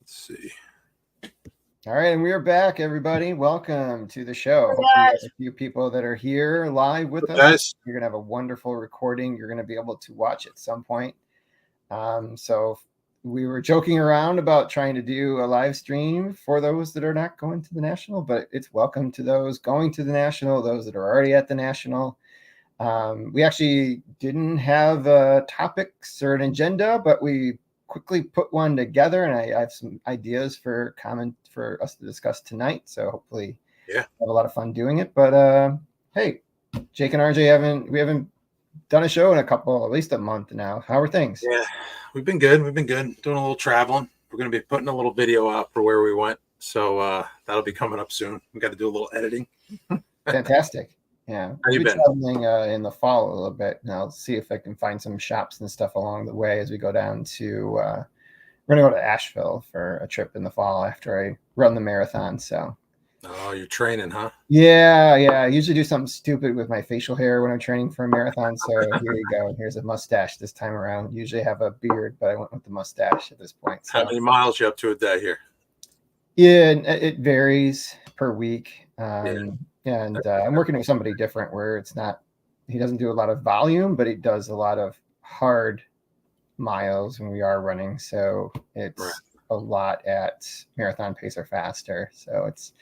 Let's see. All right, and we are back, everybody. Welcome to the show. Hopefully, we have a few people that are here live with us. Guys. You're going to have a wonderful recording. You're going to be able to watch at some point. So we were joking around about trying to do a live stream for those that are not going to the National, but it's welcome to those going to the National, those that are already at the National. We actually didn't have topics or an agenda, but we quickly put one together, and I have some ideas for us to discuss tonight. So hopefully, have a lot of fun doing it. But hey, Jake and RJ haven't done a show in at least a month now. How are things? Yeah, we've been good. Doing a little traveling. We're going to be putting a little video out for where we went, so that'll be coming up soon. We got to do a little editing. Fantastic. Yeah, how you been? Traveling in the fall a little bit, and I'll see if I can find some shops and stuff along the way as we go down to. We're gonna go to Asheville for a trip in the fall after I run the marathon. So. Oh, you're training, huh? Yeah. I usually do something stupid with my facial hair when I'm training for a marathon. So here you go. Here's a mustache this time around. Usually have a beard, but I went with the mustache at this point. So. How many miles you up to a day here? Yeah, it varies per week. And I'm working with somebody different where he doesn't do a lot of volume, but he does a lot of hard miles when we are running. So it's a lot at marathon pace or faster. So it's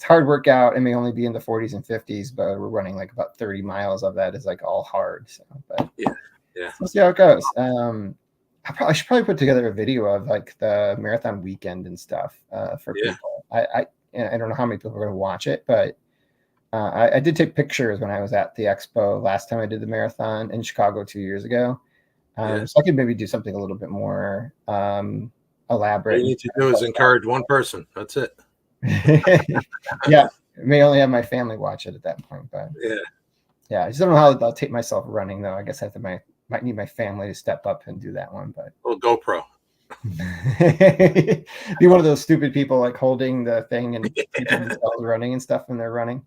hard workout. It may only be in the 40s and 50s, but we're running like about 30 miles of that is like all hard. So, but yeah. So we'll see how it goes. I should probably put together a video of like the marathon weekend and stuff for people. I don't know how many people are going to watch it, but I did take pictures when I was at the expo last time I did the marathon in Chicago 2 years ago. So I could maybe do something a little bit more elaborate. All you need to do is encourage one person. That's it. Yeah, I may only have my family watch it at that point, but I just don't know how I'll take myself running though. I guess I might need my family to step up and do that one, but a little GoPro. Be one of those stupid people like holding the thing and keeping themselves running and stuff when they're running.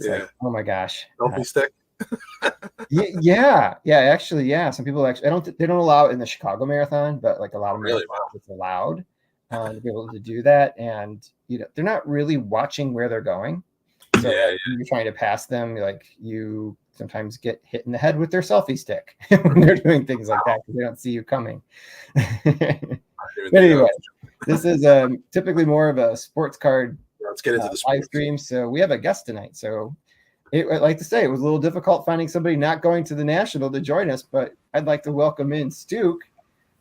It's like, oh my gosh. Selfie stick. Actually, some people actually they don't allow it in the Chicago Marathon, but like a lot of marathons it's allowed to be able to do that. And they're not really watching where they're going. So you're trying to pass them, you sometimes get hit in the head with their selfie stick when they're doing things like that because they don't see you coming. But anyway, this is typically more of a sports card. Let's get into the live stream. So we have a guest tonight. So I'd like to say it was a little difficult finding somebody not going to the National to join us, but I'd like to welcome in Stuke,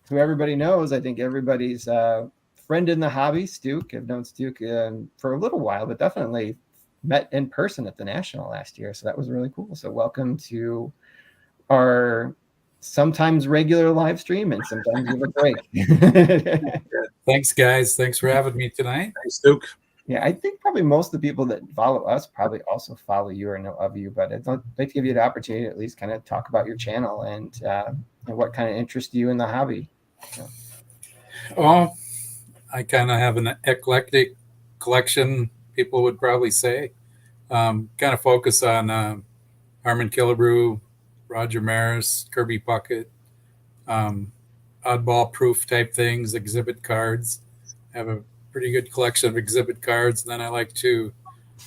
who everybody knows. I think everybody's friend in the hobby. Stuke, I've known Stuke for a little while, but definitely met in person at the National last year. So that was really cool. So welcome to our sometimes regular live stream and sometimes give a break. Thanks, guys. Thanks for having me tonight. Thanks, Stuke. Yeah, I think probably most of the people that follow us probably also follow you or know of you, but I'd like to give you the opportunity to at least kind of talk about your channel and what kind of interests you in the hobby. So. Well, I kind of have an eclectic collection, people would probably say. Kind of focus on Harmon Killebrew, Roger Maris, Kirby Puckett, oddball proof type things, exhibit cards. I have a pretty good collection of exhibit cards, and then I like to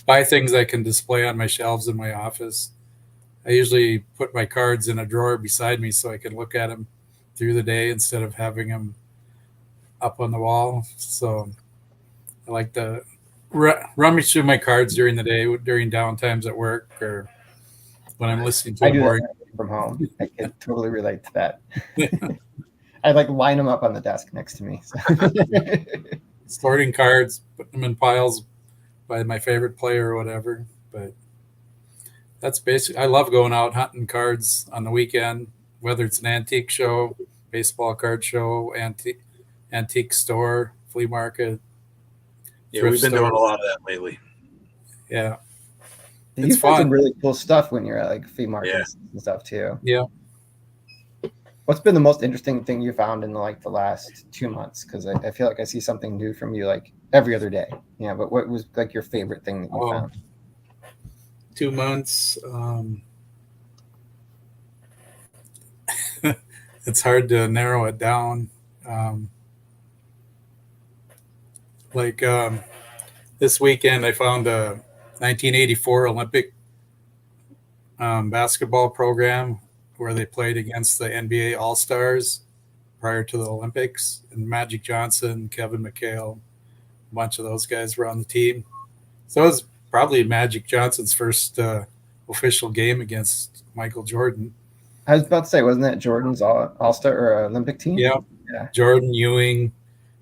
buy things I can display on my shelves in my office. I usually put my cards in a drawer beside me so I can look at them through the day instead of having them up on the wall. So I like to rummage through my cards during the day, during downtimes at work, or when I'm listening to I do that from home. I can totally relate to that. I line them up on the desk next to me. So. Sorting cards, putting them in piles by my favorite player or whatever. But that's basically, I love going out hunting cards on the weekend, whether it's an antique show, baseball card show, antique store, flea market. Yeah, we've been doing a lot of that lately. Yeah. You find some really cool stuff when you're at flea markets and stuff too. Yeah. What's been the most interesting thing you found in the last 2 months? Because I feel like I see something new from you every other day. Yeah, but what was your favorite thing that you found? 2 months. It's hard to narrow it down. Like this weekend, I found a 1984 Olympic basketball program where they played against the NBA All Stars prior to the Olympics, and Magic Johnson, Kevin McHale, a bunch of those guys were on the team. So it was probably Magic Johnson's first official game against Michael Jordan. I was about to say, wasn't that Jordan's all-star or Olympic team? Yeah. Yeah. Jordan, Ewing.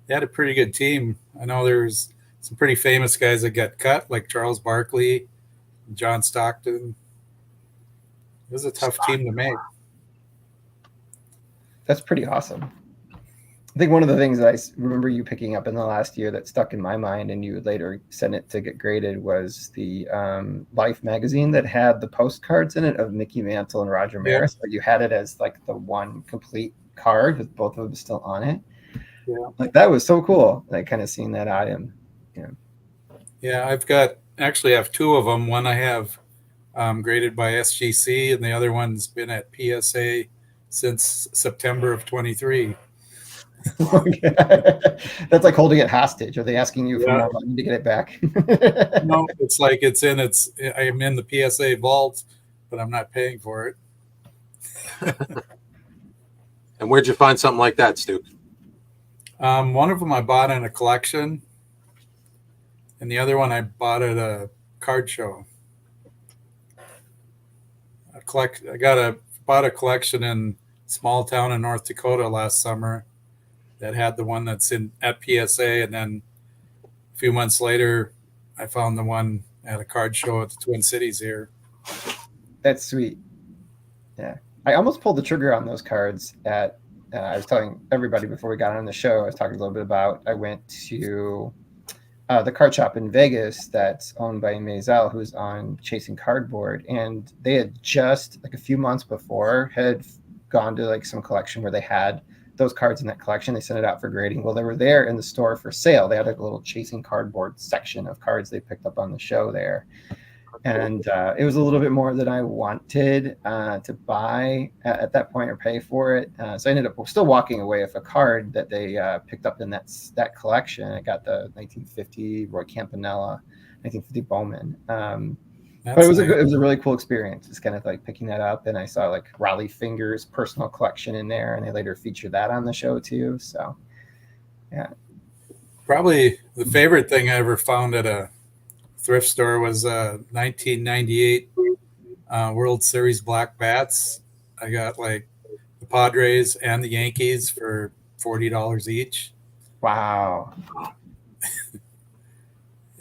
They had a pretty good team. I know there's some pretty famous guys that got cut, like Charles Barkley, John Stockton. It was a tough team to make. That's pretty awesome. I think one of the things that I remember you picking up in the last year that stuck in my mind, and you would later send it to get graded, was the Life magazine that had the postcards in it of Mickey Mantle and Roger Maris. Where you had it as like the one complete card with both of them still on it. Yeah. Like that was so cool. Like kind of seeing that item. Yeah, I've have two of them. One I have graded by SGC, and the other one's been at PSA since September of 23. That's like holding it hostage. Are they asking you for more money to get it back? No, it's like I'm in the PSA vault, but I'm not paying for it. And where'd you find something like that, Stu? One of them I bought in a collection, and the other one I bought at a card show. Bought a collection in small town in North Dakota last summer that had the one that's at PSA, and then a few months later, I found the one at a card show at the Twin Cities here. That's sweet. Yeah, I almost pulled the trigger on those cards at. I was telling everybody before we got on the show. I was talking a little bit about. I went to the card shop in Vegas that's owned by Maisel, who's on Chasing Cardboard, and they had just like a few months before had gone to like some collection where they had those cards in that collection. They sent it out for grading. Well, they were there in the store for sale. They had like a little Chasing Cardboard section of cards they picked up on the show there. And it was a little bit more than I wanted to buy at that point or pay for it. So I ended up still walking away with a card that they picked up in that collection. I got the 1950 Roy Campanella, 1950 Bowman. But it was a really cool experience. Just kind of like picking that up, and I saw like Raleigh Fingers' personal collection in there, and they later featured that on the show too. So, yeah. Probably the favorite thing I ever found at a thrift store was 1998 World Series black bats. I got like the Padres and the Yankees for $40 each. Wow.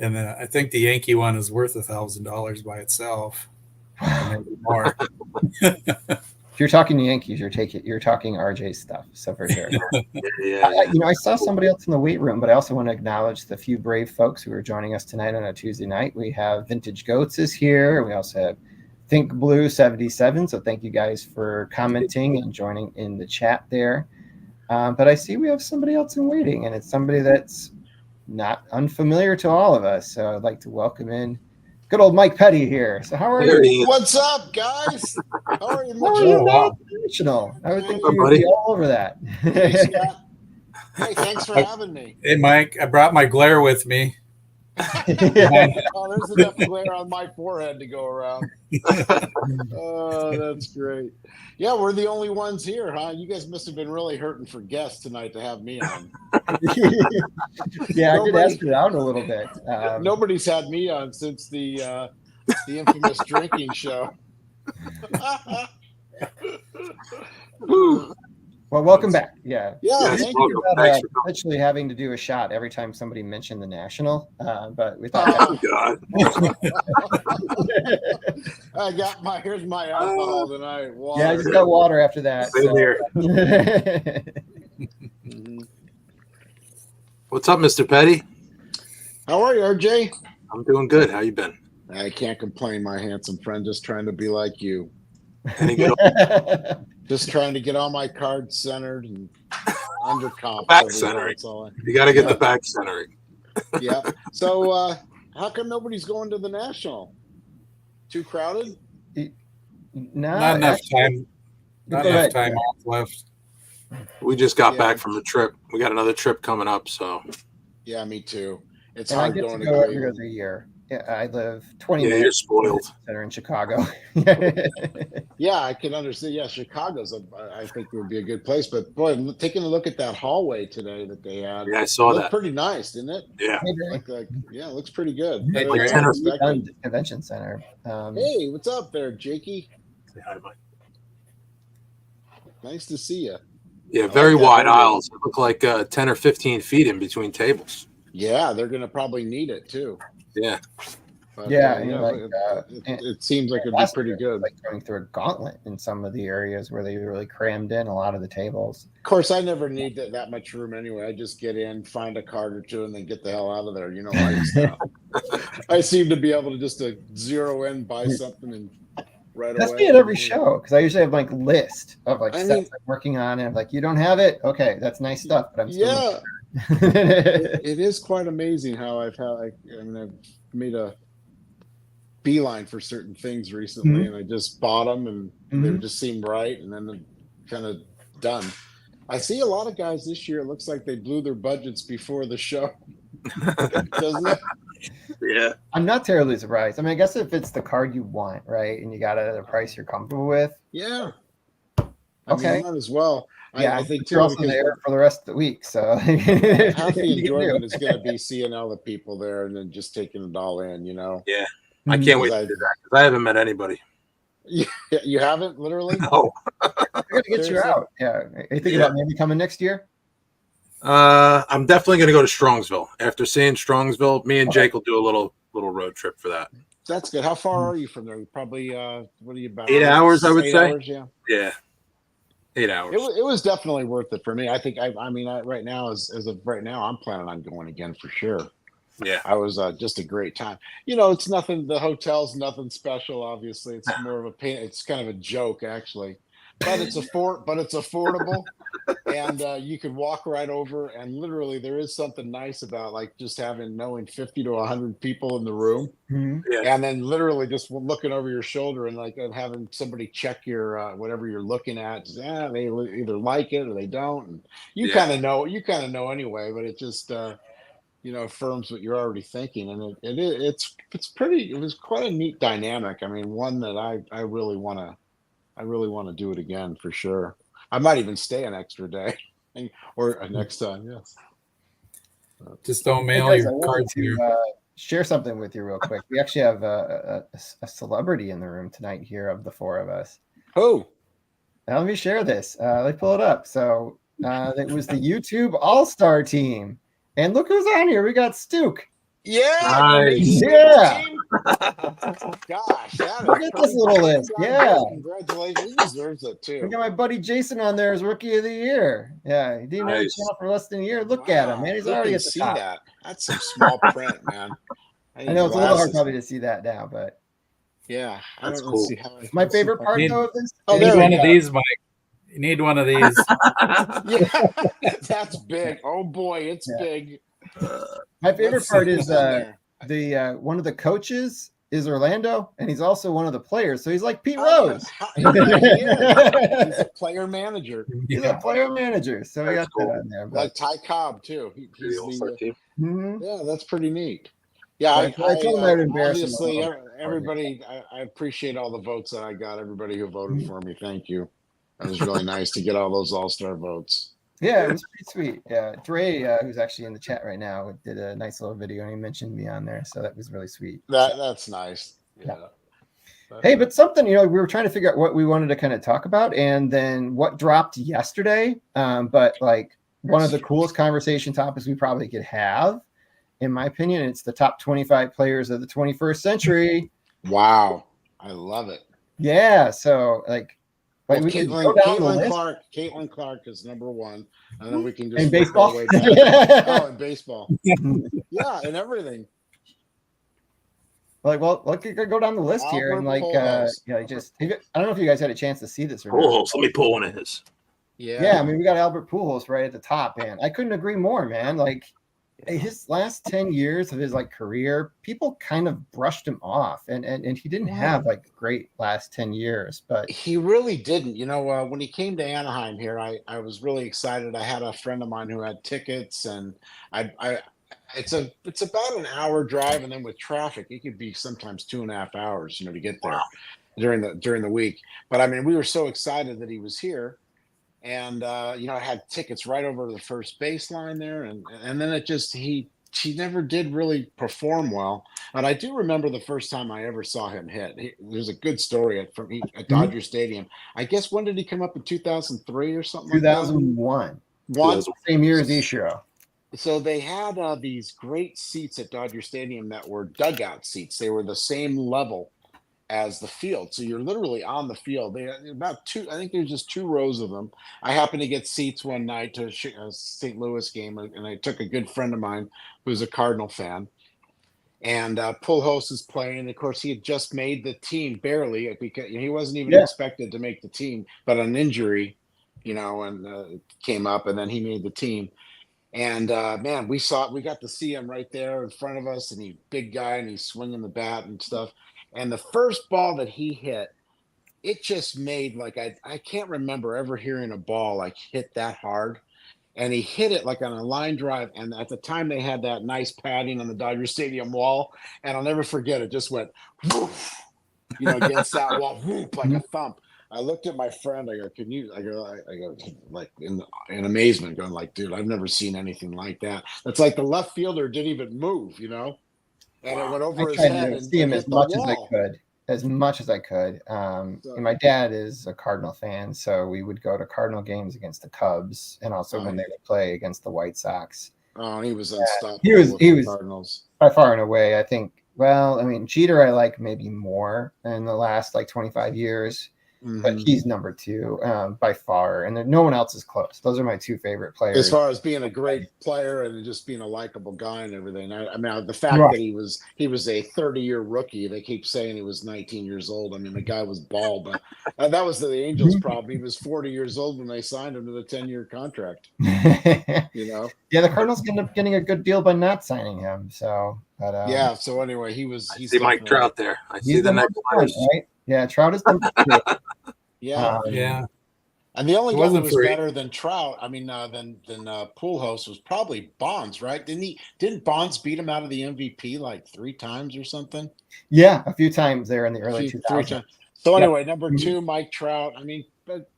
And I think the Yankee one is worth $1,000 by itself. Maybe more. If you're talking Yankees, you're talking RJ stuff. So for sure. Yeah. I saw somebody else in the weight room, but I also want to acknowledge the few brave folks who are joining us tonight on a Tuesday night. We have Vintage Goats is here. We also have Think Blue 77. So thank you guys for commenting and joining in the chat there. But I see we have somebody else in waiting, and it's somebody that's not unfamiliar to all of us. So I'd like to welcome in good old Mike Petty here. So how are you? What's up, guys? How are you? International. I would think you would be all over that. Hey, Scott. Hey, thanks for having me. Hey, Mike, I brought my glare with me. Oh, there's enough glare on my forehead to go around. Oh, that's great. Yeah, we're the only ones here, huh? You guys must have been really hurting for guests tonight to have me on. Yeah, I did ask you out a little bit. Nobody's had me on since the infamous drinking show. Well, welcome back. Yeah. Thank you. Actually having to do a shot every time somebody mentioned the National, but we thought. Oh God! Here's my alcohol tonight. Water. Yeah, I just got water after that. Same here. What's up, Mr. Petty? How are you, RJ? I'm doing good. How you been? I can't complain, my handsome friend. Just trying to be like you. Just trying to get all my cards centered and under comp. Back centering. You got to get the back centering. Yeah. So how come nobody's going to the National? Too crowded? Not enough time. Not enough time off left. We just got back from the trip. We got another trip coming up, so. Yeah, me too. It's And I hard get to going to go every Cleveland. other year. Yeah, I live 20 Yeah, you're minutes spoiled. center in Chicago. Yeah, I can understand. Yeah, Chicago's, I think, would be a good place. But boy, taking a look at that hallway today that they had, Yeah, I it saw looked that. pretty nice, didn't it? Yeah. Yeah, it looks pretty good. Hey, Better than Dre. I It's a expected. done convention center. Hey, what's up there, Jakey? Say hi, Mike. Nice to see you. Yeah, I very like that wide building. aisles. It look like 10 or 15 feet in between tables. Yeah, they're gonna probably need it too. Yeah. But, Yeah, yeah, and like it seems like it'd be last pretty year, it good. was like going through a gauntlet in some of the areas where they really crammed in a lot of the tables. Of course, I never need that much room anyway. I just get in, find a card or two, and then get the hell out of there. You know, I seem to be able to just zero in, buy something, and right That's away. me at every show because I usually have like list of like I sets mean- I'm working on, and like you don't have it, okay, that's nice stuff, but I'm still Yeah, yeah. it is quite amazing how I've made a beeline for certain things recently, and I just bought them, and they just seemed right, and then they're kind of done. I see a lot of guys this year. It looks like they blew their budgets before the show, doesn't it? Yeah. I'm not terribly surprised. I mean, I guess if it's the card you want, right, and you got it at a price you're comfortable with, Yeah. Okay. Might as well. yeah, I think you're too, also because there for the rest of the week, so half the enjoyment is going to be seeing all the people there and then just taking it all in. You know. Yeah. I can't wait to do that because I haven't met anybody. Yeah, you haven't literally. No. I gotta get you Seriously? out. Yeah, are you thinking Yeah. about maybe coming next year? I'm definitely going to go to Strongsville. After seeing Strongsville, me and Okay. Jake will do a little road trip for that. That's good. How far are you from there? Probably. What are you about? 8 hours, I would 8 say. hours, yeah. Yeah. 8 hours. It was definitely worth it for me. I think. Right now, as of right now, I'm planning on going again for sure. Yeah. I was just a great time. You know, it's nothing. The hotel's nothing special. Obviously, it's more of a pain. It's kind of a joke, actually, but it's affordable, and you could walk right over. And literally, there is something nice about like just knowing 50 to 100 people in the room, Yeah. and then literally just looking over your shoulder and like having somebody check your whatever you're looking at. Just, they either like it or they don't. And you Yeah. kind of know. You kind of know anyway, but it just. Affirms what you're already thinking, and it's pretty. It was quite a neat dynamic. I mean, one that I really want to do it again for sure. I might even stay an extra day, or next time. Yes. Just don't Hey mail guys, I your wanted cards here. to share something with you real quick. We actually have a celebrity in the room tonight here of the four of us. Oh, Now let me share this. Let me pull it up. So it was the YouTube All-Star team. And look who's on here. We got Stuke. yeah, Nice. Yeah. Gosh, Look at this little list. Yeah. Congratulations. He deserves it We too. got my buddy Jason on there as Rookie of the Year. Yeah, he didn't have a Nice. channel for less than a year. Look at him, man. He's You already can at the see top. that. That's some small print, man. I know it's a little hard Glasses. probably to see that now, but Yeah, That's don't cool. see how. my favorite part Need- though of this. Oh, You there need we one of go. these, Mike. You need one of these. Yeah, that's big. Oh boy, it's Yeah. big. My favorite Let's see part who's is on there. the one of the coaches is Orlando, and he's also one of the players. So he's like Pete Oh, Rose. yeah, he is. He's a player manager, He's a player manager, so we got That's cool. that on there. like But, Ty Cobb too. He's The All-Star team. Mhm. yeah, that's pretty neat. Yeah, I told him I would embarrass him a obviously little bit. everybody. I appreciate all the votes that I got. Everybody who voted for me, thank you. That was really nice to get all those all-star votes. Yeah, it was pretty sweet. Yeah, Dre, who's actually in the chat right now, did a nice little video, and he mentioned me on there, so that was really sweet. That's nice. Yeah. Hey, but something, we were trying to figure out what we wanted to kind of talk about, and then what dropped yesterday. But like one of the coolest conversation topics we probably could have, in my opinion, it's the top 25 players of the 21st century. Wow, I love it. Yeah, so Well, we can go down the list. Caitlin Clark is number one, and then we can just In work baseball? our way back. Oh, in baseball. Yeah, and everything. Well, let's go down the list here, and Albert Pujols. I don't know if you guys had a chance to see this or not. Pujols. Let me pull one of his. Yeah, I mean, we got Albert Pujols right at the top, man. I couldn't agree more, man. Like his last 10 years of his career, people kind of brushed him off, and he didn't have great last 10 years, but He really didn't. When he came to Anaheim here, I was really excited. I had a friend of mine who had tickets, and I It's about an hour drive, and then with traffic, it could be sometimes 2.5 hours, to get there during the week. But I mean, we were so excited that he was here, and I had tickets right over to the first baseline there, and then he never did really perform well. And I do remember the first time I ever saw him hit. There's a good story at Mhm. Dodger Stadium. I guess, when did he come up, in 2003 or something like that? 2001, One. same year as Ishiro. So they had these great seats at Dodger Stadium that were dugout seats. They were the same level as the field, so you're literally on the field. They had about two. I think there's just 2 rows of them. I happened to get seats one night to a St. Louis game, and I took a good friend of mine who's a Cardinal fan. And Pujols is playing. And of course, he had just made the team barely, because he wasn't even Yeah. expected to make the team, but an injury, and came up, and then he made the team. And man, we got to see him right there in front of us, and he's big guy, and he's swinging the bat and stuff. And the first ball that he hit, it just made, like, I can't remember ever hearing a ball like hit that hard. And he hit it like on a line drive. And at the time, they had that nice padding on the Dodger Stadium wall, and I'll never forget it. Just went woof, against that wall, whoop, like a thump. I looked at my friend. I go, "Can you?" I go, like, in amazement, going like, "Dude, I've never seen anything like that." That's like the left fielder didn't even move, and it went I over his tried head to and see him hit as the much as I wall. could, as much as I could. And my dad is a Cardinal fan, so we would go to Cardinal games against the Cubs, and also when they would play against the White Sox. Oh, he was unstoppable. He was with the Cardinals. by far and away, I think. Well, I mean, Jeter I like maybe more in the last like 25 years, but Mhm. he's number 2 by far, and no one else is close. Those are my 2 favorite players. As far as being a great player and just being a likable guy and everything. I mean, the fact Right. that he was a 30-year rookie. They keep saying he was 19 years old. I mean, the guy was bald, but that was the Angels' problem. He was 40 years old when they signed him to the 10-year contract. Yeah, the Cardinals ended up getting a good deal by not signing him. So, but yeah. So anyway, he's see Mike Trout there. I see he's the next one, right? Yeah, Trout is number 2. Yeah. Yeah. And the only It guy that wasn't was for- better than Trout, I mean, than Pujols, was probably Bonds, right? Didn't Bonds beat him out of the MVP like 3 times or something? Yeah, a few times there in the early 2000s. 3 times. So Yeah. anyway, number 2, Mike Trout. I mean, but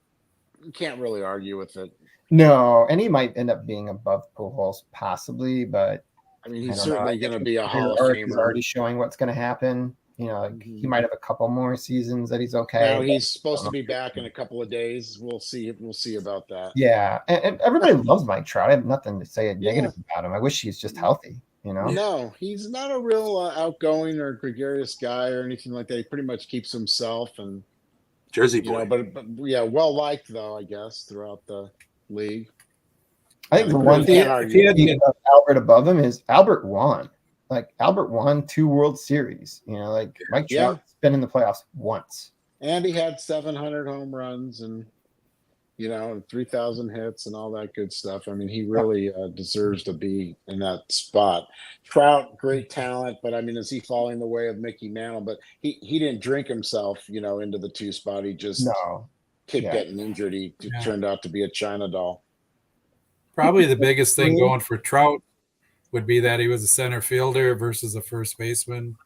you can't really argue with it. No, and he might end up being above Pujols possibly, but I mean, I he's don't certainly know. going to be a His Hall of arc is Famer. already showing what's going to happen. He might have a couple more seasons that he's okay. Now he's supposed to be back in a couple of days. We'll see. We'll see about that. Yeah, and everybody loves Mike Trout. I have nothing to say negative about him. I wish he's just healthy. No, he's not a real outgoing or gregarious guy or anything like that. He pretty much keeps himself, and Jersey boy. but yeah, well liked though, I guess, throughout the league. I think the one thing Albert above him is Albert won. Like Albert won 2 World Series. Like Mike Trout's been in the playoffs once. And he had 700 home runs and 3,000 hits and all that good stuff. I mean, he really deserves to be in that spot. Trout, great talent, but I mean, is he falling the way of Mickey Mantle? But he didn't drink himself, into the 2 spot. He just kept getting injured. He turned out to be a China doll. Probably the biggest thing going for Trout would be that he was a center fielder versus a first baseman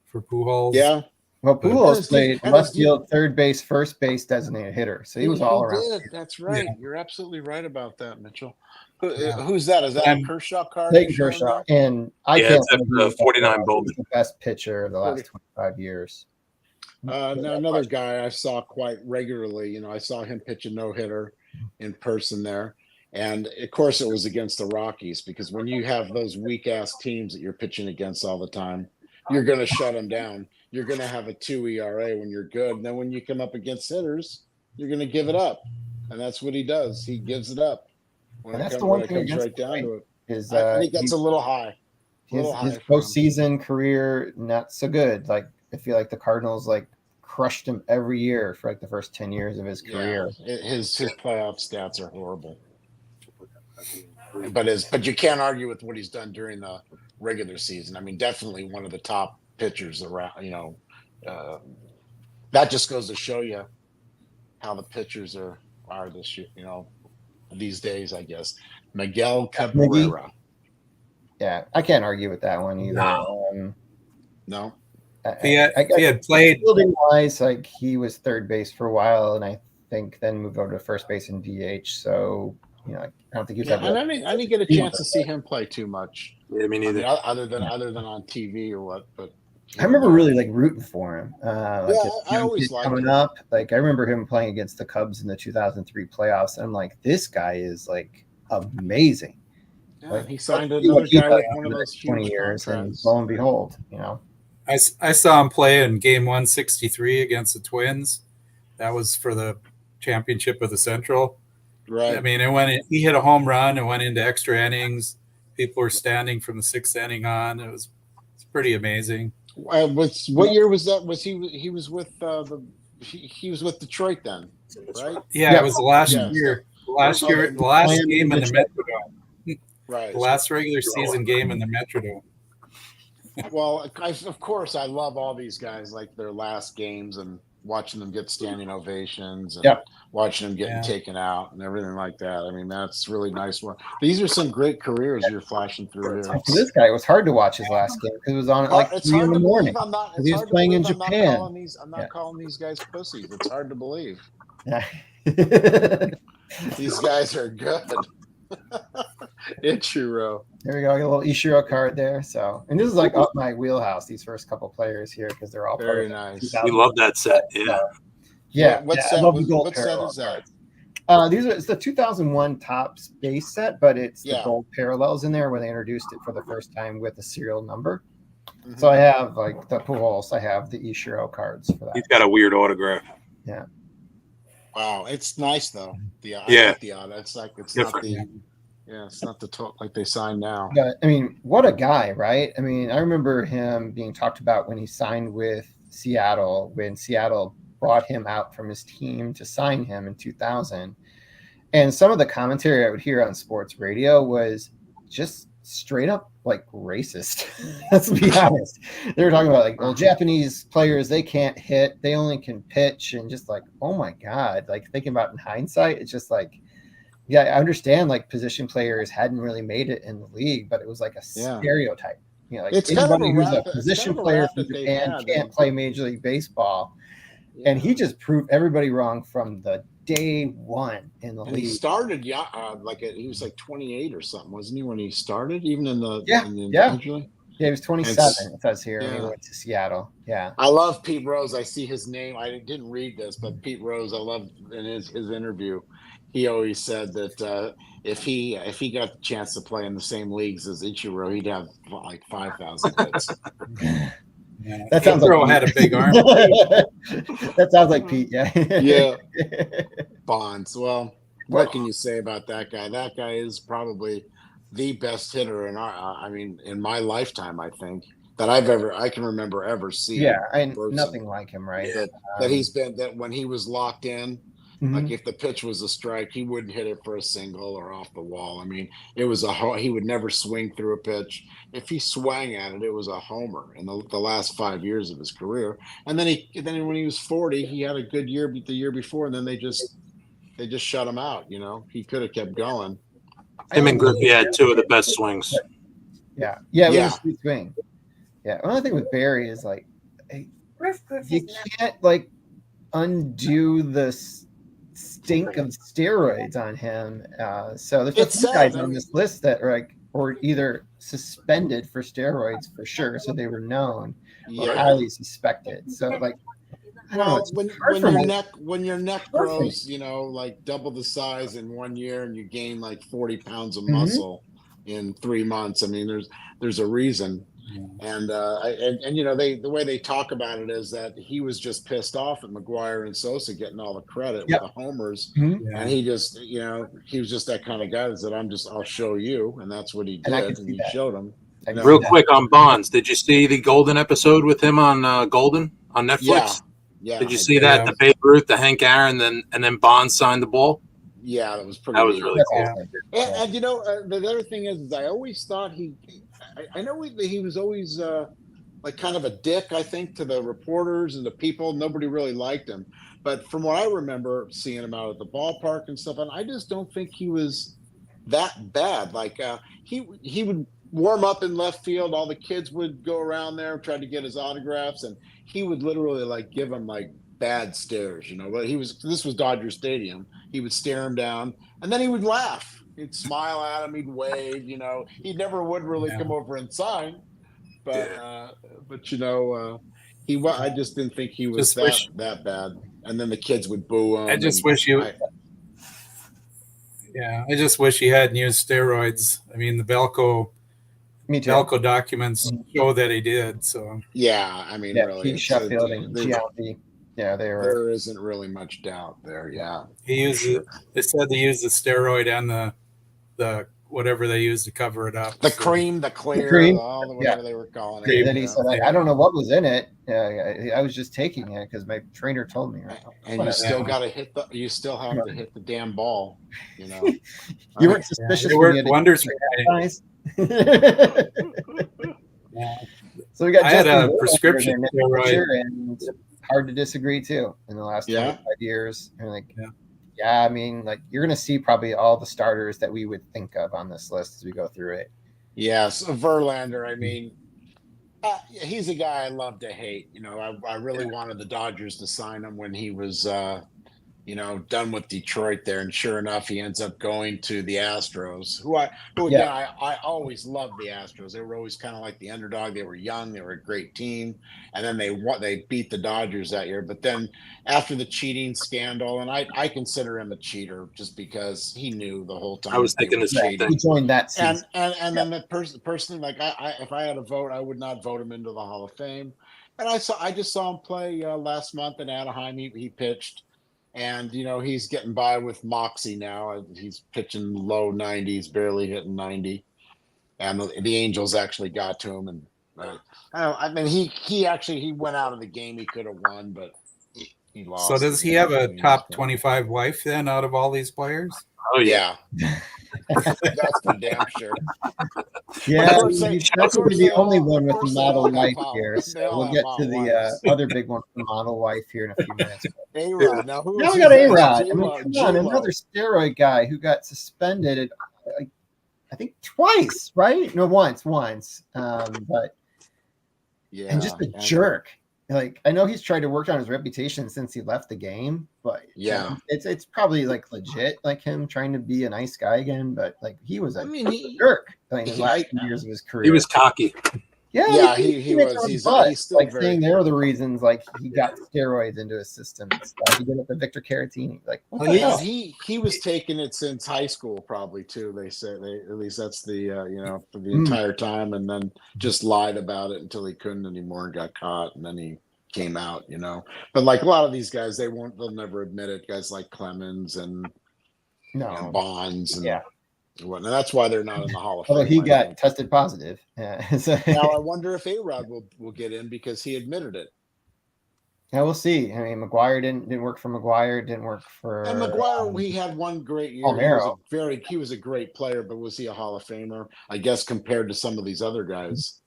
for Pujols. Yeah. Well, Pujols played left field, third base, first base, designated hitter. So he was all around. That's right. Yeah. You're absolutely right about that, Mitchell. Who's that? Is that a Kershaw card? Kershaw. And I can't believe 49 Bowman. He's the best pitcher of the last 25 years. Now another guy I saw quite regularly. I saw him pitch a no-hitter in person there. And of course, it was against the Rockies, because when you have those weak ass teams that you're pitching against all the time, you're going to shut them down. You're going to have a 2 ERA when you're good. And then when you come up against hitters, you're going to give it up. And that's what he does. He gives it up. When it comes right down to it. I think that's a little high. His postseason career, not so good. Like, I feel like the Cardinals crushed him every year for the first 10 years of his career. His playoff stats are horrible. But you can't argue with what he's done during the regular season. I mean, definitely one of the top pitchers around. That just goes to show you how the pitchers are this year. These days, I guess. Miguel Cabrera. Yeah, I can't argue with that one either. No. No. If he had played, fielding wise, like he was third base for a while, and I think then moved over to first base in DH. So I don't think he was Yeah, ever. and I didn't get a chance to see him play too much. Yeah, me I neither. mean, other than on TV or what. But I remember really like rooting for him. Like Yeah, as a I young always kid liked coming him. up. Like I remember him playing against the Cubs in the 2003 playoffs. And I'm like, this guy is like amazing. Yeah, Like, he signed let's see what another he guy does with for one the of next those 20 huge years, and contracts. lo and behold, I saw him play in Game 163 against the Twins. That was for the championship of the Central. Right. I mean, he hit a home run and went into extra innings. People were standing from the 6th inning on. It's pretty amazing. What year was that? Was he was with he was with Detroit then, right? Yeah, it was the last year. So, The last game in the Metrodome. right. The last regular season game in the Metrodome. Well, of course, I love all these guys, like their last games and watching them get standing ovations and watching them getting taken out and everything like that. I mean, that's really nice work. These are some great careers you're flashing through here. for this guy, it was hard to watch his last game because it was on at like 3 in the morning. He was playing in Japan. I'm not calling these guys pussies. It's hard to believe. Yeah. These guys are good. Ichiro. There we go. I got a little Ichiro card there. So, and this is like up my wheelhouse. These first couple players here because they're all very part of nice. We love that set. Yeah. What set is that? It's the 2001 Topps base set, but it's the gold parallels in there when they introduced it for the first time with a serial number. Mm-hmm. So I have like the Pujols. I have the Ichiro cards for that. He's got a weird autograph. Yeah. Wow, it's nice though. I like the auto. It's like it's different. Not the. Yeah, it's not the top like they sign now. But I mean, what a guy, right? I mean, I remember him being talked about when he signed with Seattle, when Seattle brought him out from his team to sign him in 2000. And some of the commentary I would hear on sports radio was just straight up like racist. Let's be honest. They were talking about like, well, Japanese players, they can't hit, they only can pitch, and just like, oh my God, like thinking about in hindsight, it's just like, yeah, I understand like position players hadn't really made it in the league, but it was like a stereotype. Like it's anybody kind of who's a position player from Japan can't play Major League Baseball. Yeah. And he just proved everybody wrong from the day one in the league. He started, he was like 28 or something, wasn't he, when he started? Even in the Major League? Yeah, he was 27. It says here when he went to Seattle. Yeah, I love Pete Rose. I see his name. I didn't read this, but Pete Rose, I love in his interview. He always said that if he got the chance to play in the same leagues as Ichiro, he'd have like 5,000 hits. Yeah. That sounds like had a big arm. That sounds like Pete. Yeah. Yeah. Bonds. Well, what can you say about that guy? That guy is probably the best hitter in my lifetime. I think that I can remember ever seeing. Yeah, nothing like him, right? That when he was locked in. Mm-hmm. Like if the pitch was a strike, he wouldn't hit it for a single or off the wall. I mean, it was he would never swing through a pitch. If he swung at it, it was a homer in the last 5 years of his career. And then when he was 40, he had a good year the year before, and then they just shut him out. He could have kept going. Him and Griffey had two of the best swings. Yeah, it was a sweet swing. Yeah, the only thing with Barry is like you can't like undo the stink of steroids on him. So there's just some guys on this list that are like, or either suspended for steroids for sure, so they were known, or highly suspected. So like, I don't know. When your neck grows, like double the size in 1 year, and you gain like 40 pounds of muscle in 3 months. I mean, there's a reason. And the way they talk about it is that he was just pissed off at McGuire and Sosa getting all the credit with the homers, and he just he was just that kind of guy that said, I'll show you, and that's what he did, and he showed him. Real quick on Bonds, did you see the Golden episode with him on Golden on Netflix? Yeah. Did you see that? The Babe Ruth, the Hank Aaron, and then Bonds signed the ball. Yeah, that was pretty. That was really cool. And the other thing is I always thought I know he was always like kind of a dick, I think, to the reporters and the people. Nobody really liked him. But from what I remember seeing him out at the ballpark and stuff, and I just don't think he was that bad. Like he would warm up in left field. All the kids would go around there, try to get his autographs, and he would literally like give them like bad stares, But this was Dodger Stadium. He would stare him down, and then he would laugh. He'd smile at him. He'd wave. He never would really come over and sign, but I just didn't think he was that bad. And then the kids would boo him. I just wish I just wish he hadn't used steroids. I mean, the Belko documents show that he did. So yeah, I mean, really, Sheffield and Giambi. Yeah, there isn't really much doubt there. Yeah, they said they used the steroid and the whatever they used to cover it up. The cream, the clear, whatever they were calling it. Then he said, I don't know what was in it. I was just taking it because my trainer told me. And you still got to hit you still have to hit the damn ball. You weren't suspicious. It worked wonders. So we got. I had a prescription steroid, and hard to disagree too. In the last 25 years, and I mean, like you're going to see probably all the starters that we would think of on this list as we go through it. Yes, Verlander. I mean, he's a guy I love to hate. I really wanted the Dodgers to sign him when he was, done with Detroit there, and sure enough, he ends up going to the Astros. I always loved the Astros. They were always kind of like the underdog. They were young. They were a great team, and then they beat the Dodgers that year. But then after the cheating scandal, and I consider him a cheater just because he knew the whole time. I was thinking the same thing. He joined that season. And then the person like if I had a vote, I would not vote him into the Hall of Fame. And I just saw him play last month in Anaheim. He pitched. And, he's getting by with moxie now. He's pitching low 90s, barely hitting 90. And the Angels actually got to him. And he went out of the game. He could have won, but he lost. So does he have a top 25 wife then out of all these players? Oh, yeah. That's for damn sure. Yeah, that's the only one with the model wife here. So we'll get to the other big one for model wife here in a few minutes. A-Rod. Now we got A-Rod. I mean, come on, another steroid guy who got suspended, I think twice, right? No, once. But yeah, and just a jerk. Like, I know he's tried to work on his reputation since he left the game, but it's probably like legit, like him trying to be a nice guy again. But like he was a jerk in the last 2 years of his career. He was cocky. Yeah, he was. He's still like saying there were the reasons, like he got steroids into his system and stuff. He did it with Victor Caratini. Like, he was taking it since high school, probably too. They said at least that's the for the entire time, and then just lied about it until he couldn't anymore and got caught, and then he came out. But like a lot of these guys, they'll never admit it. Guys like Clemens and Bonds and and that's why they're not in the Hall of Fame. Although he got tested positive. Yeah. Now I wonder if A-Rod will get in because he admitted it. Yeah, we'll see. I mean, McGuire didn't work for McGuire, didn't work for. And McGuire, he had one great year. He was a great player, but was he a Hall of Famer? I guess compared to some of these other guys.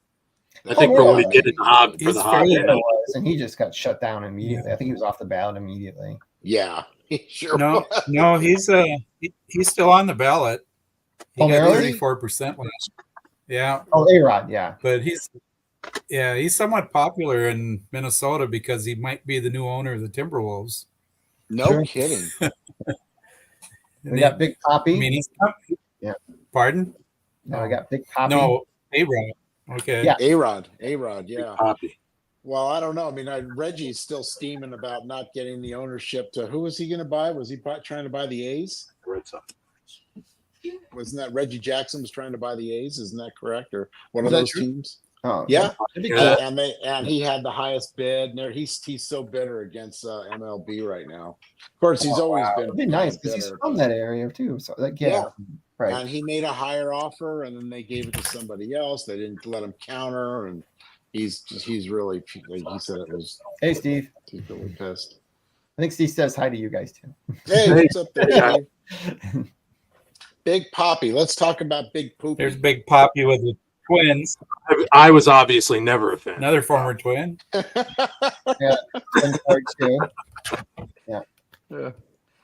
I think for what he did in for the Hog, and he just got shut down immediately. I think he was off the ballot immediately. Yeah, sure. No, he's still on the ballot. He got 34% last. Yeah. Oh, A-Rod, yeah. But he's somewhat popular in Minnesota because he might be the new owner of the Timberwolves. No kidding. We got Big Poppy. I mean, Pardon? No, we got Big Poppy. No, A-Rod. Okay. Yeah. A-Rod, yeah. Big Poppy. Well, I don't know. I mean, Reggie's still steaming about not getting the ownership to who was he going to buy? Was he trying to buy the A's? Red Sox. Wasn't that Reggie Jackson was trying to buy the A's? Isn't that correct? Or one of those teams? Oh, yeah. And he had the highest bid. And he's so bitter against MLB right now. Of course, he's always been. It'd be nice because he's from that area too. So right. And he made a higher offer, and then they gave it to somebody else. They didn't let him counter, and he's really. He said it was. Hey, Steve. He's really pissed. I think Steve says hi to you guys too. Hey, what's up there, Steve? Big Poppy. Let's talk about Big Poopy. There's Big Poppy with the Twins. I was obviously never a fan. Another former Twin. Yeah.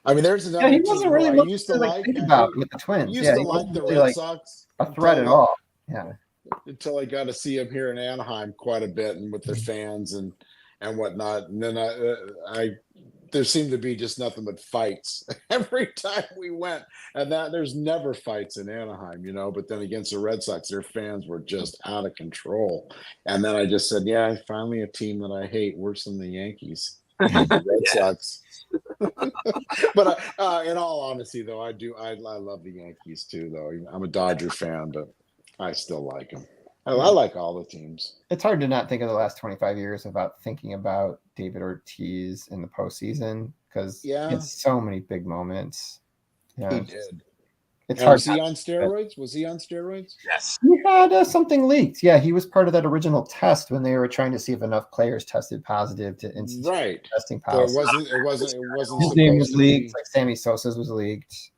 I mean, there's another. Yeah, he wasn't really I used to think about with the Twins. Used to like the Red Sox. A threat at all. Yeah. until I got to see him here in Anaheim quite a bit and with the fans and whatnot. And then I there seemed to be just nothing but fights every time we went. And that there's never fights in Anaheim, you know, but then against the Red Sox, their fans were just out of control. And then I just said, yeah, finally a team that I hate worse than the Yankees. The Red Sox. But in all honesty, though, I love the Yankees too, though. I'm a Dodger fan, but I still like them. I like all the teams. It's hard to not think of the last 25 years about thinking about David Ortiz in the postseason because it's so many big moments. He did. It's hard. Was he on steroids? Was he on steroids? Yes. He had something leaked. Yeah, he was part of that original test when they were trying to see if enough players tested positive to institute testing policy. So it wasn't. His name was leaked. Like Sammy Sosa's was leaked.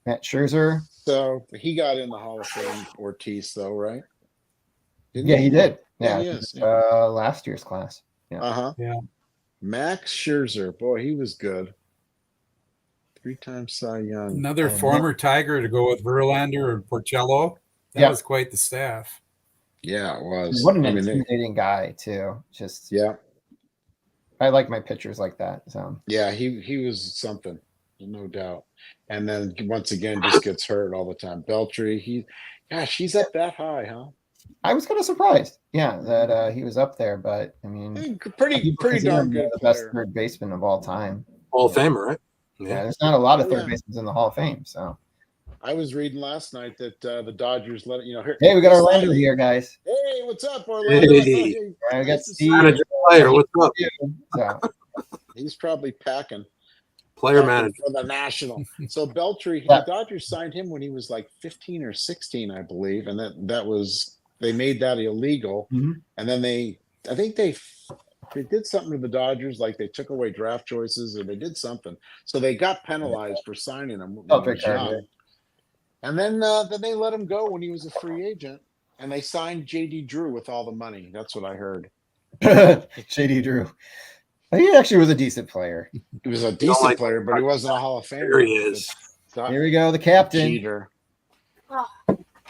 Matt Scherzer. So he got in the Hall of Fame, Ortiz, though, right? He did. Yeah, he is. Last year's class. Yeah. Yeah. Max Scherzer, boy, he was good. 3-time Cy Young. Another former Tiger to go with Verlander or Porcello. That was quite the staff. Yeah, it was. What an intimidating guy, too. Just I like my pitchers like that. So yeah, he was something, no doubt. And then once again, just gets hurt all the time. Beltry, he's up that high, huh? I was kind of surprised, that he was up there. But I mean, pretty darn good. The best third baseman of all time. Hall of Famer, right? Yeah, there's not a lot of third basemen in the Hall of Fame. So I was reading last night that the Dodgers let it. Hey, we got Orlando here, guys. Hey, what's up, Orlando? Hey. I got Steve. Player, what's up? So he's probably packing. Player manager for the National. So Beltry, the Dodgers signed him when he was like 15 or 16, I believe, and that was they made that illegal. Mm-hmm. And then I think they did something to the Dodgers, like they took away draft choices or they did something. So they got penalized for signing him. And then they let him go when he was a free agent, and they signed J.D. Drew with all the money. That's what I heard. J.D. Drew. He actually was a decent player. He was a decent player, but he wasn't a Hall of Famer. Here he is. Here we go, the captain. Cheater.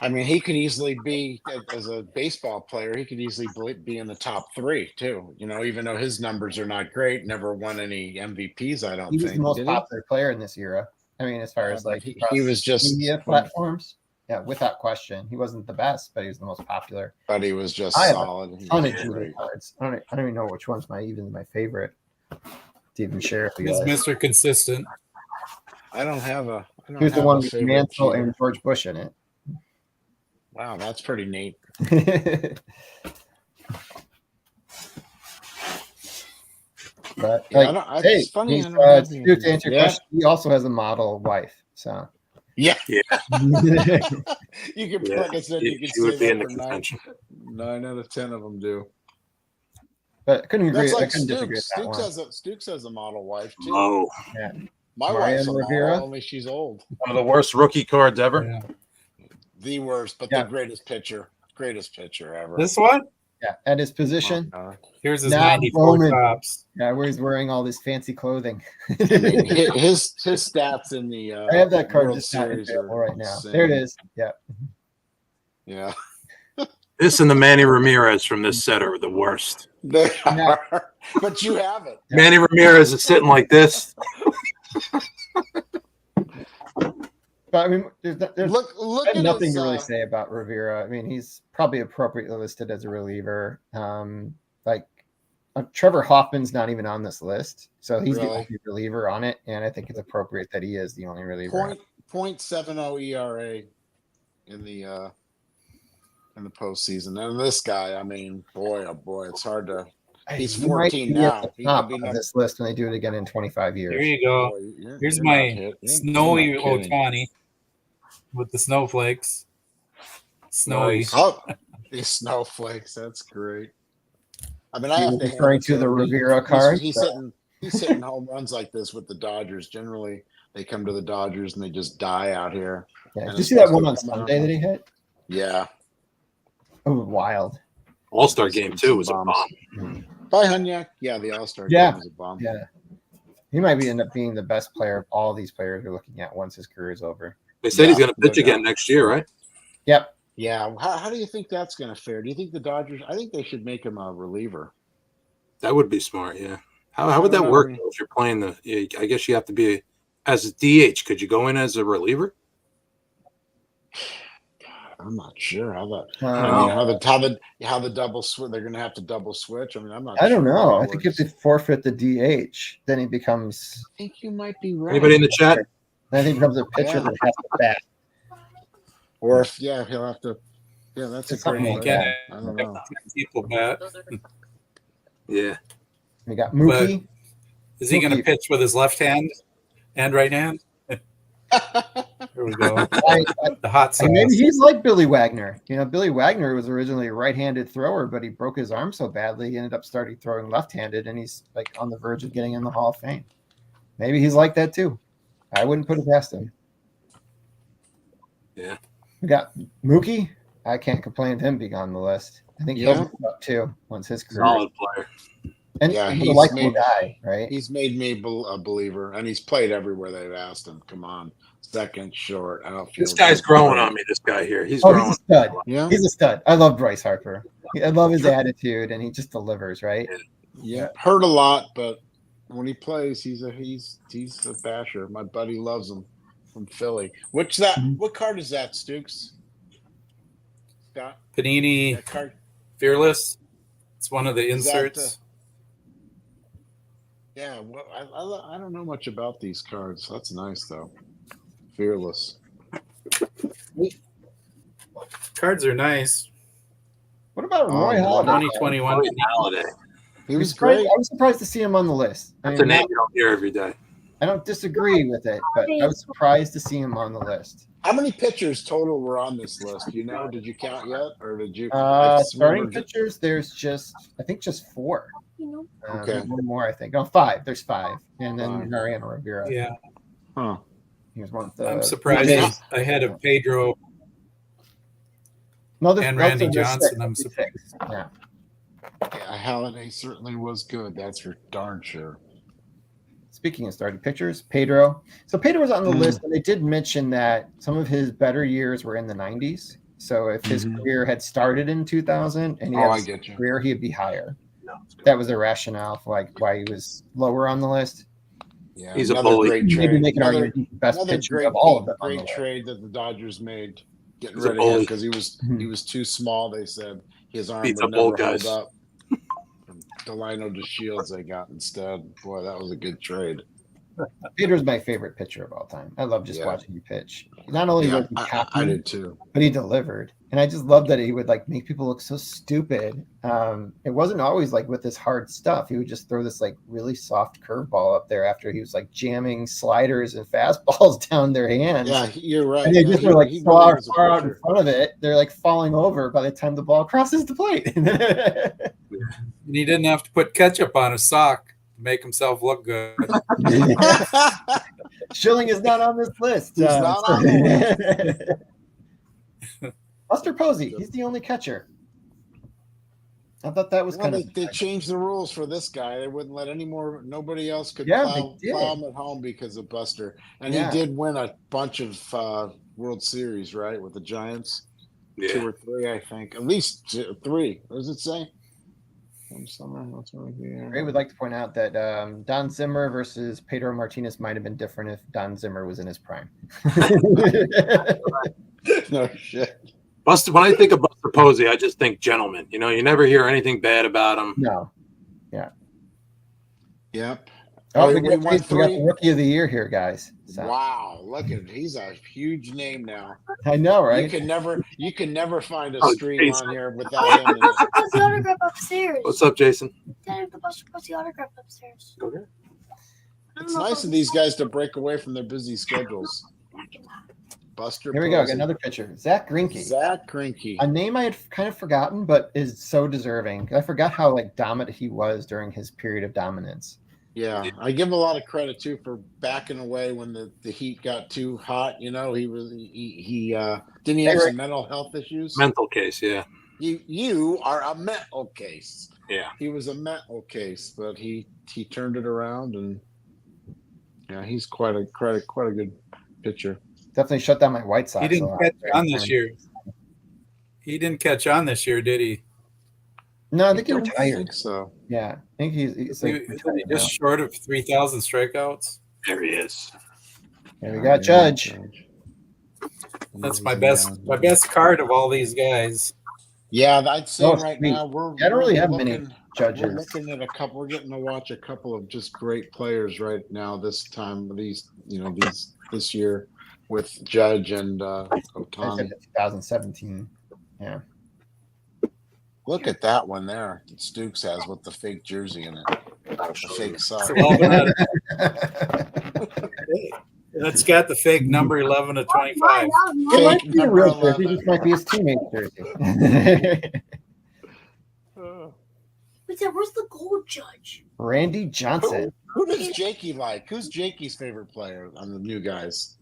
I mean, he could easily be, as a baseball player, he could easily be in the top 3 too. You know, even though his numbers are not great, never won any MVPs. I don't think he was the most popular player in this era. I mean, as far as like he was just media platforms. Yeah, without question, he wasn't the best, but he was the most popular. But he was just solid. I have a ton of Julie cards. I don't even know which one's my favorite. To even share if He's Mr. Consistent. I don't have a. Here's the one with Mansell and George Bush in it. Wow, that's pretty neat. But it's funny. To answer your question, he also has a model wife. So yeah. Yeah. You can, like I said, you can say that for 9 out of 10 of them do. But I couldn't agree. That's like I couldn't disagree with that one. Stooks has a model wife too. Oh, yeah. My wife's a model, only she's old. One of the worst rookie cards ever. Yeah. The worst, but the greatest pitcher ever. This one? Yeah, at his position. Here's his 94 tops. Yeah, where he's wearing all this fancy clothing. his stats in the I have that card World just not Series available right now. insane. There it is. Yeah. Yeah. This and the Manny Ramirez from this set are the worst. They are, but you have it. Manny Ramirez is sitting like this. But I mean, there's look at nothing to really say about Rivera. I mean, he's probably appropriately listed as a reliever. Trevor Hoffman's not even on this list, so he's the only reliever on it, and I think it's appropriate that he is the only reliever. .70 ERA in the postseason, and this guy, I mean, boy, oh boy, it's hard to. He's 14 now. He might be on this list when they do it again in 25 years. There you go. Boy, here's my snowy Otani with the snowflakes. Snowy. Oh, these snowflakes. That's great. I mean, I have to referring to the Rivera card. He's hitting home runs like this with the Dodgers. Generally, they come to the Dodgers and they just die out here. Yeah. Did you see that one on Sunday that he hit? Yeah. It was wild. All-Star game too was a bomb. By Hunyak, the All-Star game was a bomb. Yeah, he might end up being the best player of all these players we're looking at once his career is over. They said he's going to pitch again next year, right? Yep. Yeah. How do you think that's going to fare? Do you think the Dodgers? I think they should make him a reliever. That would be smart. Yeah. How would that work though, if you're playing I guess you have to be as a DH. Could you go in as a reliever? I'm not sure how that. I mean, how the double switch. They're going to have to double switch. I mean, I'm not. I don't sure know. how I it think works. if they forfeit the DH, then he becomes. I think you might be right. Anybody in the chat? Then he becomes a pitcher that has to bat. Or if he'll have to. Yeah, that's It's a great something like idea. that. I don't know. People bat. Yeah. We got Mookie. Is he going to pitch with his left hand and right hand? There we go. The hot sauce. Maybe he's like Billy Wagner. You know, Billy Wagner was originally a right-handed thrower, but he broke his arm so badly he ended up starting throwing left-handed, and he's like on the verge of getting in the Hall of Fame. Maybe he's like that too. I wouldn't put it past him. Yeah. We got Mookie. I can't complain with him being on the list. I think he'll move up too once his career. Solid player. And he's a likable guy, right? He's made me a believer, and he's played everywhere they've asked him. Come on, second, short, outfield. This guy's growing on me. This guy here, he's growing. He's a stud. Yeah, he's a stud. I love Bryce Harper. I love his attitude, and he just delivers, right? Yeah, hurt a lot, but when he plays, he's a basher. My buddy loves him from Philly. What card is that, Stukes? Scott? Panini card? Fearless. It's one of the inserts. Yeah, well, I don't know much about these cards. That's nice though. Fearless. Cards are nice. What about Roy Halladay? 2021 Holiday. He was great. I was surprised to see him on the list. That's a name you don't hear every day. I don't disagree with it, but I was surprised to see him on the list. How many pitchers total were on this list? You know, did you count yet, or did you? Starting pitchers, there's just 4. Okay, one more, I think. No, 5. There's 5, and then Mariano Rivera. Yeah. Huh. He was one of the. I'm surprised ahead of Pedro and Randy Johnson. I'm surprised. Yeah. Halladay certainly was good. That's for darn sure. Speaking of starting pitchers, Pedro. So Pedro was on the list, and they did mention that some of his better years were in the 90s. So if his career had started in 2000 and he had a career, he'd be higher. That was the rationale for like why he was lower on the list. Yeah, he's a bully. Great trade. Maybe make an argument he's the best pitcher of all of them. Great trade that the Dodgers made, getting rid of him because he was too small. They said his arm would never hold up. Delino DeShields they got instead. Boy, that was a good trade. Pedro's my favorite pitcher of all time. I love just watching him pitch. Not only was he cocky, I did too, but he delivered. And I just love that he would like make people look so stupid. It wasn't always like with this hard stuff. He would just throw this like really soft curveball up there after he was like jamming sliders and fastballs down their hands. Yeah, you're right. And they just were like far out in front of it. They're like falling over by the time the ball crosses the plate. And he didn't have to put ketchup on his sock to make himself look good. Schilling is not on this list. He's not on the list. Buster Posey, he's the only catcher. I thought that was kind of. They changed the rules for this guy. They wouldn't let nobody else could plow him at home because of Buster. And he did win a bunch of World Series, right, with the Giants. Yeah. 2 or 3, I think. At least 3. What does it say? Ray would like to point out that Don Zimmer versus Pedro Martinez might have been different if Don Zimmer was in his prime. No shit. Buster, when I think of Buster Posey, I just think gentleman. You know, you never hear anything bad about him. No. Yeah. Yep. Oh, we got the rookie of the year here, guys. So. Wow, look at it. He's a huge name now. I know, right? You can never find a stream on here without him. What's the autograph upstairs? What's up, Jason? Dad, the Buster puts the autograph upstairs. Okay. It's nice of these guys to break away from their busy schedules. Buster. Here we go. Got another picture. Zach Greinke. A name I had kind of forgotten, but is so deserving. I forgot how like dominant he was during his period of dominance. Yeah, I give him a lot of credit too for backing away when the heat got too hot. You know, he didn't he have some mental health issues? Mental case, yeah. You are a mental case. Yeah, he was a mental case, but he turned it around, and yeah, he's quite a good pitcher. Definitely shut down my White Sox. He didn't catch on this year. He didn't catch on this year, did he? No, I think he don't retired. think so. Yeah, I think he's Isn't like he retired now. just short of 3,000 strikeouts? There he is. There we got Judge. That's my best card of all these guys. Yeah, I'd say Oh, right sweet. now we're. I don't really we're have looking, many judges. We're looking at a couple. We're getting to watch a couple of just great players right now. This time, this year with Judge and I said Otani. 2017. Yeah. Look at that one there. Stukes has with the fake jersey in it. The fake sock. 11 out of- That's got the fake number 11 to 25. It might Fake be a number real jersey. 11. This might be his teammate jersey. But then where's the gold judge? Randy Johnson. Who does Jakey like? Who's Jakey's favorite player on the new guys?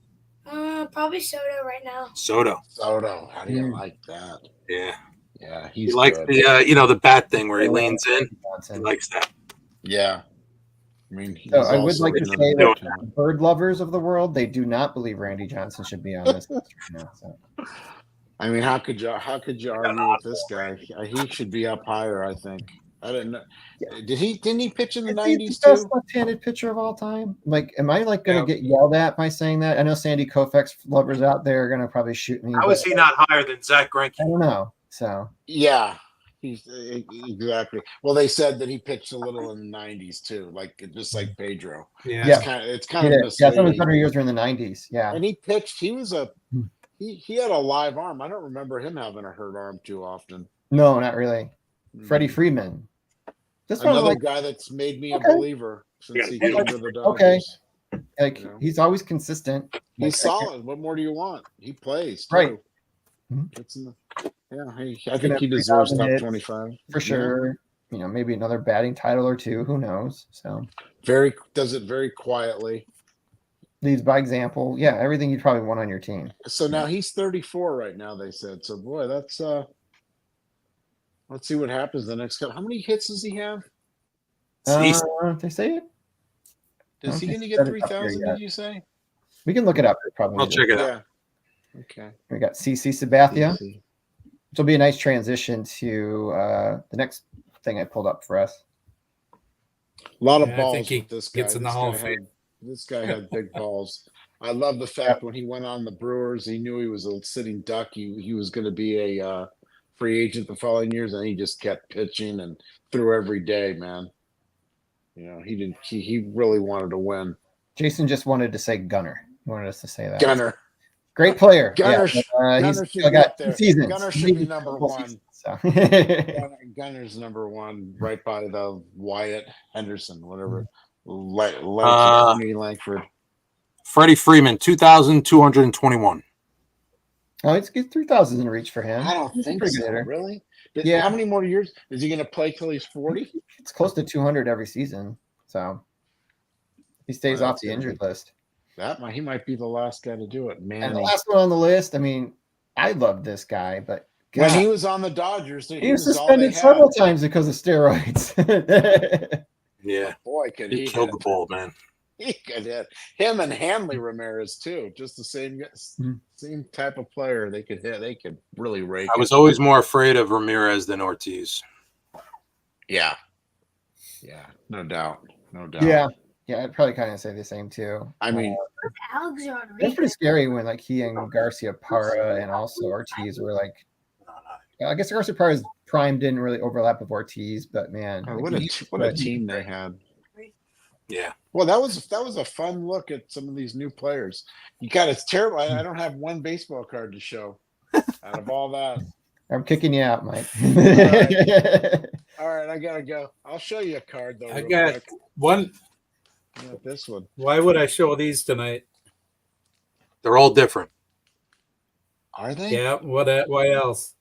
Probably Soto right now. Soto. Soto. How do you like that? Yeah. Yeah, He he's likes good. the the bat thing where he I leans in. He Johnson. likes that. Yeah. I mean, he's So I would also like to another say good that talent. bird lovers of the world, they do not believe Randy Johnson should be on this list right now. So. I mean, how could you argue with this guy? He should be up higher, I think. I didn't know. Didn't he pitch in the Is he '90s the best too? left-handed pitcher of all time? Like, am I like going to get yelled at by saying that? I know Sandy Koufax lovers out there are going to probably shoot me. How is he not higher than Zach Greinke? I don't know. So Yeah, he's exactly. Well, they said that he pitched a little in the '90s too, just like Pedro. Yeah. It's kind of yeah, some of his misleading. better years were in the '90s. Yeah, And he pitched. He was he had a live arm. I don't remember him having a hurt arm too often. no, not really. Freddie Freeman. This one, Another like, guy that's made me a Okay. believer since he came to the Dodgers. Okay. like Yeah. he's always consistent. He's Like, solid. What more do you want? He plays too. Right. Mhm. It's in I think he deserves top 25 for sure. You know, maybe another batting title or two. Who knows? So Does it very quietly. leads by example. Yeah, everything you'd probably want on your team. So now he's 34 right now. They said so. Boy, that's let's see what happens the next couple. How many hits does he have? They say it. Is he Okay, going to get set it up here 3,000? yet. Did you say? We can look it up. Probably. I'll check it out. Yeah. Okay. We got CC Sabathia. Let's see. Which will be a nice transition to the next thing I pulled up for us. A lot of Yeah, I balls think he with this guy. gets in the Hall of Fame. This guy had big balls. I love the fact when he went on the Brewers, he knew he was a sitting duck. He was going to be a free agent the following years, and he just kept pitching and threw every day, man. You know, he didn't. He really wanted to win. Jason just wanted to say Gunner. He wanted us to say that. Gunner. Great player. Gunner, yeah, Gunner he's should still be got up there. 2 seasons. Gunner should be Maybe number couple one. seasons, so. Gunner's number one, right by the Wyatt Henderson, whatever. Langford. Freddie Freeman, 2,221. Oh, it's 3,000 in reach for him. I don't He's a think pretty good so. hitter. Really? Yeah. How many more years is he going to play till he's 40? It's close to 200 every season. So he stays Wow, off the that's injured list. He might be the last guy to do it, man. And the last one on the list, I mean, I love this guy, but When God, he was on the Dodgers, he was all they suspended had. several times because of steroids. Yeah. Boy, could He he killed the hit. ball, man. He could hit. Him and Hanley Ramirez too, just the same type of player. They could hit. They could really rake. I was always more afraid of Ramirez than Ortiz. Yeah, no doubt. Yeah, I'd probably kind of say the same too. I mean, Alex It's Rodriguez. pretty scary when like he and Garcia Parra and also Ortiz were like. I guess Garcia Parra's prime didn't really overlap with Ortiz, but man, what a team they had. Yeah. Well, that was a fun look at some of these new players. It's terrible. I don't have one baseball card to show out of all that. I'm kicking you out, Mike. All right, I gotta go. I'll show you a card though. I real got quick. one. Not this one. Why would I show these tonight? They're all different. Are they? Yeah. What? Why else?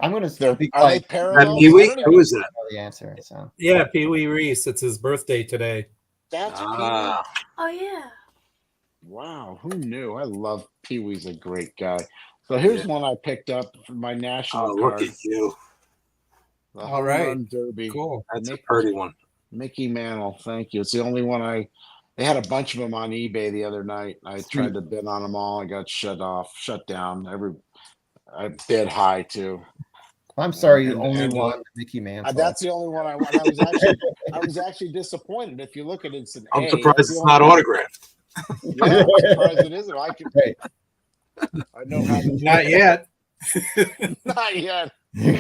I'm going to Are be they like parallel? Who is that? the answer. So Yeah, Pee Wee Reese. It's his birthday today. That's Ah, Oh yeah. wow. Who knew? I love Pee Wee's a great guy. So here's one I picked up for my national oh, look card. at you. The All Home right. Run Derby. Cool. That's a pretty one. Mickey Mantle. Thank you. It's the only one they had a bunch of them on eBay the other night. I tried to bid on them all. I got shut down. I bid high too. I'm sorry, you And- only and, want Mickey Mantle. That's the only one I want. I was actually disappointed. If you look at it, it's an I'm A. surprised That's the it's only not one- autographed. Yeah, I'm surprised it isn't. I can. Right. I know how to. Not yet. Not yet. Too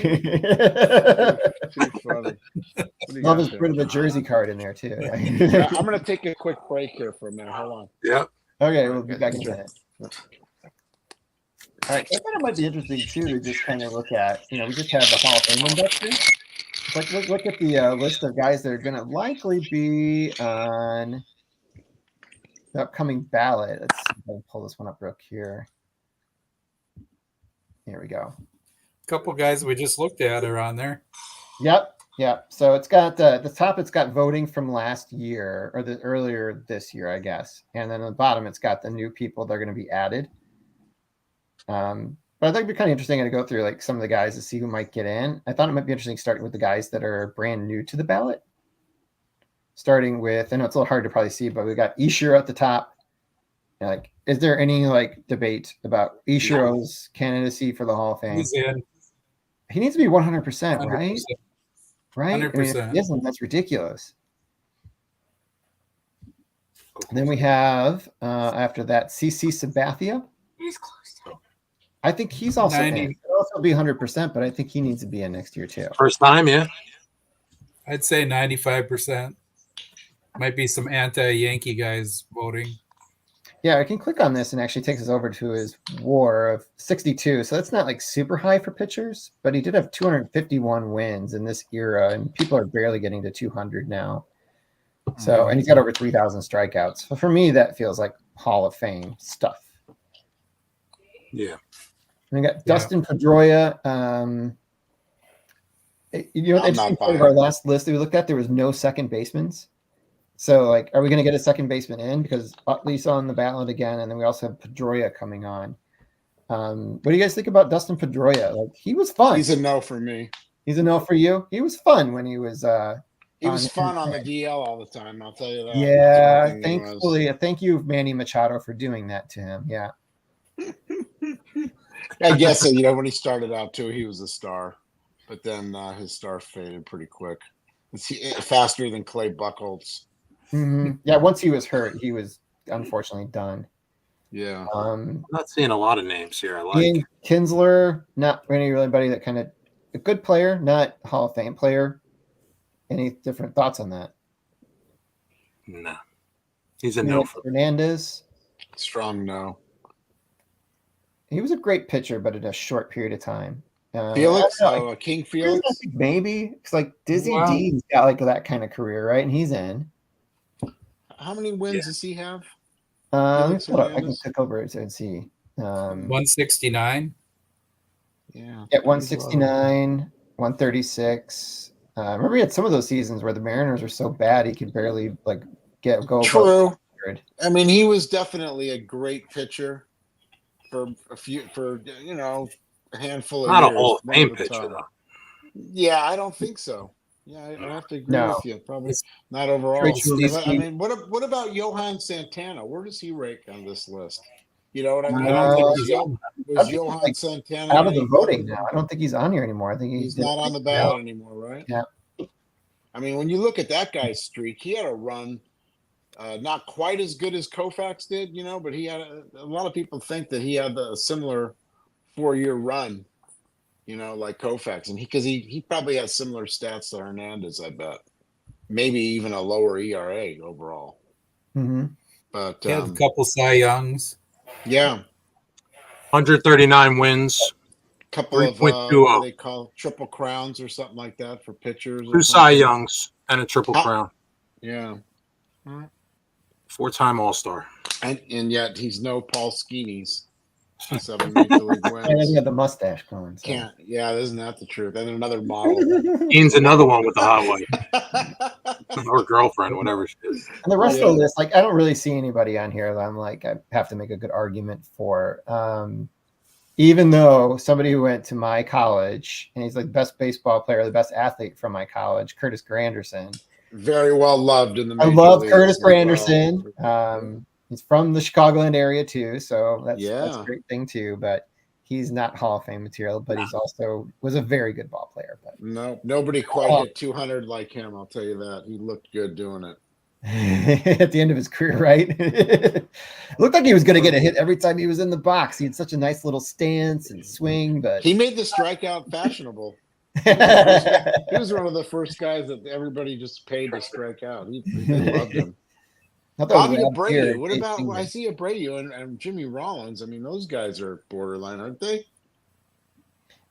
funny. What do you Love got is there? put the jersey card in there too. Yeah, I'm going to take a quick break here for a minute. Hold on. Yep. Okay, we'll be back in a minute. All right, so I thought it might be interesting too to just kind of look at, we just had the Hall of Fame induction. It's like look at the list of guys that are going to likely be on the upcoming ballot. Let's see if I can pull this one up real here. Here we go. Couple guys we just looked at are on there. Yep. So it's got the top. It's got voting from last year or the earlier this year, I guess, and then on the bottom it's got the new people that are going to be added. But I think it'd be kind of interesting to go through like some of the guys to see who might get in. I thought it might be interesting starting with the guys that are brand new to the ballot. Starting with, I know it's a little hard to probably see, but we got Ishiro at the top. Like, is there any like debate about Ishiro's candidacy for the Hall of Fame? He's in. He needs to be 100%, right? 100%. Right? I mean, if 100%. he isn't, that's ridiculous. And then we have after that CC Sabathia. It is close to. I think he's also 90. in. He'll also be 100%, but I think he needs to be in next year too. First time, yeah. I'd say 95%. Might be some anti-Yankee guys voting. Yeah, I can click on this and actually takes us over to his WAR of 62. So that's not like super high for pitchers, but he did have 251 wins in this era, and people are barely getting to 200 now. So, and he's got over 3,000 strikeouts. So for me, that feels like Hall of Fame stuff. Yeah. And we got Dustin Pedroia. The interesting part of our last list that we looked at, there was no second basemen. So, like, are we going to get a second baseman in? Because Utley's on the ballot again, and then we also have Pedroia coming on. What do you guys think about Dustin Pedroia? Like, he was fun. He's a no for me. He's a no for you? He was fun when he was He was fun on the DL all the time, I'll tell you that. Yeah, thankfully. Thank you, Manny Machado, for doing that to him. Yeah. I guess, when he started out, too, he was a star. But then his star faded pretty quick. Faster than Clay Buchholz. Mm-hmm. Yeah, once he was hurt, he was unfortunately done. Yeah. I'm not seeing a lot of names here. I like Ian Kinsler, not anybody that kind of a good player, not Hall of Fame player. Any different thoughts on that? No. He's a no for Hernandez. Strong no. He was a great pitcher, but in a short period of time. Felix? King Felix? Maybe. It's like Dizzy Dean's got like that kind of career, right? And he's in. How many wins does he have? Let me pull it up. I can click over it and see. 169. Yeah. At 169, 136. Remember he had some of those seasons where the Mariners were so bad he could barely like go. True. I mean, he was definitely a great pitcher for a handful of not years. a Hall of Fame pitcher though. Yeah, I don't think so. Yeah, I have to agree with you. Probably not overall. I mean, what about Johan Santana? Where does he rank on this list? You know what I mean? I don't think was Johan Santana out of the voting now. I don't think he's on here anymore. I think he's not on the ballot anymore, right? Yeah. I mean, when you look at that guy's streak, he had a run not quite as good as Koufax did, but he had a lot of people think that he had a similar 4-year run, like Koufax, and because he probably has similar stats to Hernandez, I bet. Maybe even a lower ERA overall. Mm-hmm. But he had a couple Cy Youngs. Yeah. 139 wins. Couple of what they call triple crowns or something like that for pitchers. 2 Cy Youngs and a triple crown. Yeah. 4-time All-Star. And yet he's no Paul Skeenies. 7 major league wins. And he had the mustache going. So. Can't. Yeah, isn't that the truth? And another model. Ian's another one with the hot wife. Or girlfriend, whatever she is. And the rest of the list, like I don't really see anybody on here that I'm like, I have to make a good argument for. Even though somebody who went to my college and he's like the best baseball player, the best athlete from my college, Curtis Granderson. Very well loved in the I love Curtis Granderson. He's from the Chicagoland area too, so that's a great thing too. But he's not Hall of Fame material, but he's also was a very good ball player. But No, nobody quite hit 200 like him. I'll tell you that. He looked good doing it. at the end of his career, right? It looked like he was going to get a hit every time he was in the box. He had such a nice little stance and swing, but He made the strikeout fashionable. He was one of the first guys that everybody just paid to strike out. They loved him. Bobby Abreu. What about Isaiah Abreu and Jimmy Rollins? I mean, those guys are borderline, aren't they?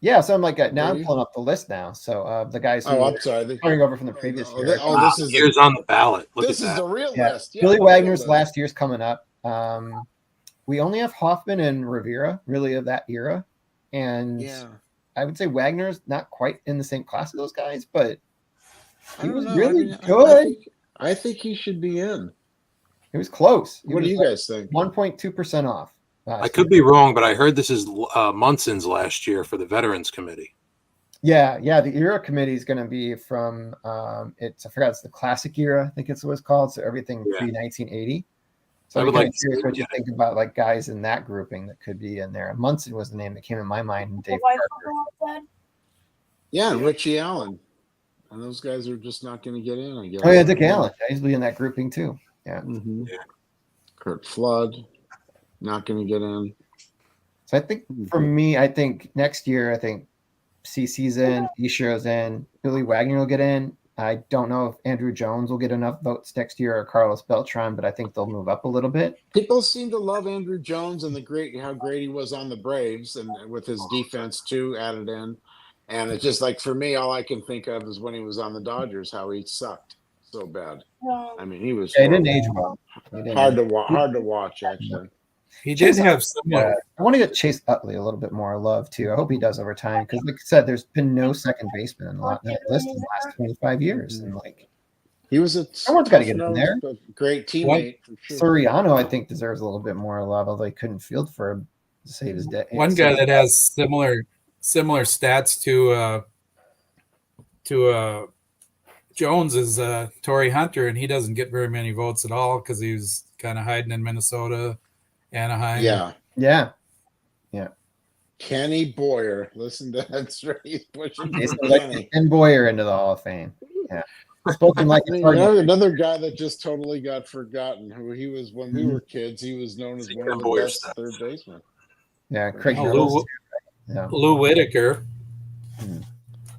Yeah, so I'm like now I'm pulling up the list now. So the guys who I'm sorry, coming over from the previous year. This is years on the ballot. This is the real list. Yeah, Billy Wagner's last year's coming up. We only have Hoffman and Rivera really of that era, and I would say Wagner's not quite in the same class as those guys, but he was really good. I think he should be in. It was close. What do you guys think? 1.2% off. I could be wrong, but I heard this is Munson's last year for the Veterans Committee. Yeah. The era committee is going to be from I forgot, it's the classic era, I think it's what it's called. So everything pre-1980. So I would like curious what you think about like guys in that grouping that could be in there. Munson was the name that came in my mind. And Dave Parker. Yeah, Richie Allen. And those guys are just not going to get in, I guess. Oh yeah, Dick Allen. He's be in that grouping too. Yeah. Mm-hmm. Kurt Flood, not going to get in. So I think for me, I think next year, I think CC's in, Ishiro's in, Billy Wagner will get in. I don't know if Andrew Jones will get enough votes next year or Carlos Beltran, but I think they'll move up a little bit. People seem to love Andrew Jones and how great he was on the Braves and with his defense too added in. And it's just like, for me, all I can think of is when he was on the Dodgers, how he sucked so bad. I mean, he was he didn't age well. Hard to watch, actually. He did have similar. I want to get Chase Utley a little bit more love too. I hope he does over time because, like I said, there's been no second baseman in that list in the last 25 years, and like he was someone's got to get in there. Great teammate. Soriano, I think, deserves a little bit more love, although he couldn't field for him to save his day. One guy that has similar stats to Jones is Torrey Hunter, and he doesn't get very many votes at all because he was kind of hiding in Minnesota, Anaheim. Yeah. Kenny Boyer, listen to that. He's pushing Ken Boyer into the Hall of Fame. Yeah, spoken like another guy that just totally got forgotten. Who he was when we were kids. He was known as one of the best third basemen. Yeah, Craig. Lou Whitaker.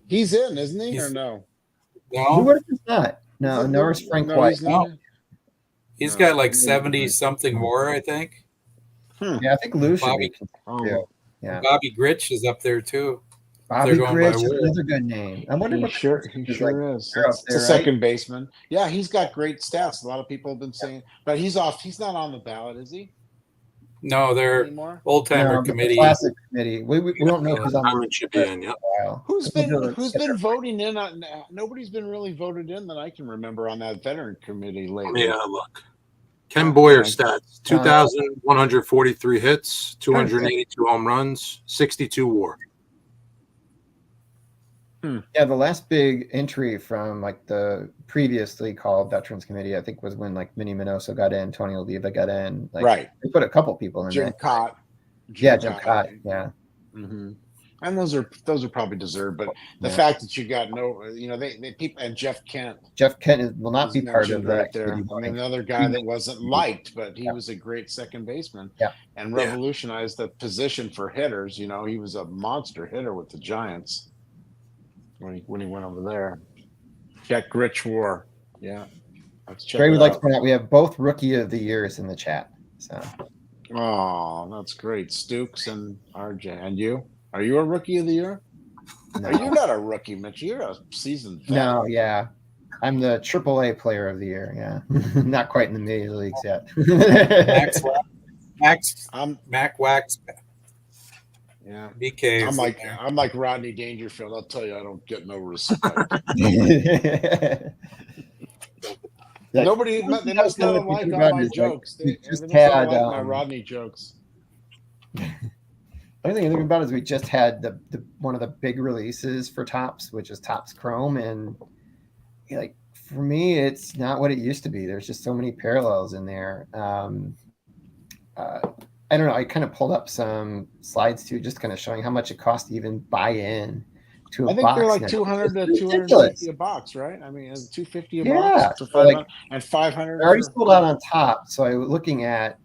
He's in, isn't he, or no? No, Lou Whitaker's not. No, Norris Frank White. He's got like 70 something more, I think. Yeah, I think Lou should be. Yeah, Bobby Grich is up there too. Bobby Grich is another good name. I wonder he sure is. That's the second baseman. Yeah, he's got great stats. A lot of people have been saying, but he's off. He's not on the ballot, is he? No, they're old timer committee. Classic committee. We don't know who's on the Who's been voting in on? Nobody's been really voted in that I can remember on that veteran committee lately. Yeah, look. Ken Boyer stats: 2,143 hits, 282 home runs, 62 WAR. Yeah, the last big entry from like the previously called Veterans Committee, I think, was when like Minnie Minoso got in, Tony Oliva got in. Like, right. They put a couple people in Jim there. Cott. Jim Cott. Yeah. Mm-hmm. And those are probably deserved, but the fact that you got they people and Jeff Kent. Jeff Kent will not be part of that. There. I mean, another guy that wasn't liked, but he was a great second baseman. Yeah. And revolutionized the position for hitters. You know, he was a monster hitter with the Giants when he went over there. Jack Grich War. Yeah. Trey would like to point out we have both Rookie of the Years in the chat. So. Oh, that's great. Stukes and RJ. And you? Are you a Rookie of the Year? No. You're not a rookie, Mitch. You're a seasoned vet. No, yeah. I'm the AAA Player of the Year. Yeah. Not quite in the major leagues yet. Mac Wax. Yeah. BK. I'm like Rodney Dangerfield. I'll tell you, I don't get no respect. Nobody, they must not like all my jokes. They must not like my Rodney jokes. The only thing I think about is we just had the one of the big releases for Topps, which is Topps Chrome, and like for me, it's not what it used to be. There's just so many parallels in there. I don't know. I kind of pulled up some slides too, just kind of showing how much it costs to even buy in to a I think box they're like now. 200 to It's 250 a box, right? I mean, it's 250 a Yeah. box to So 500 like, and 500. they're already sold out on top. So I was looking at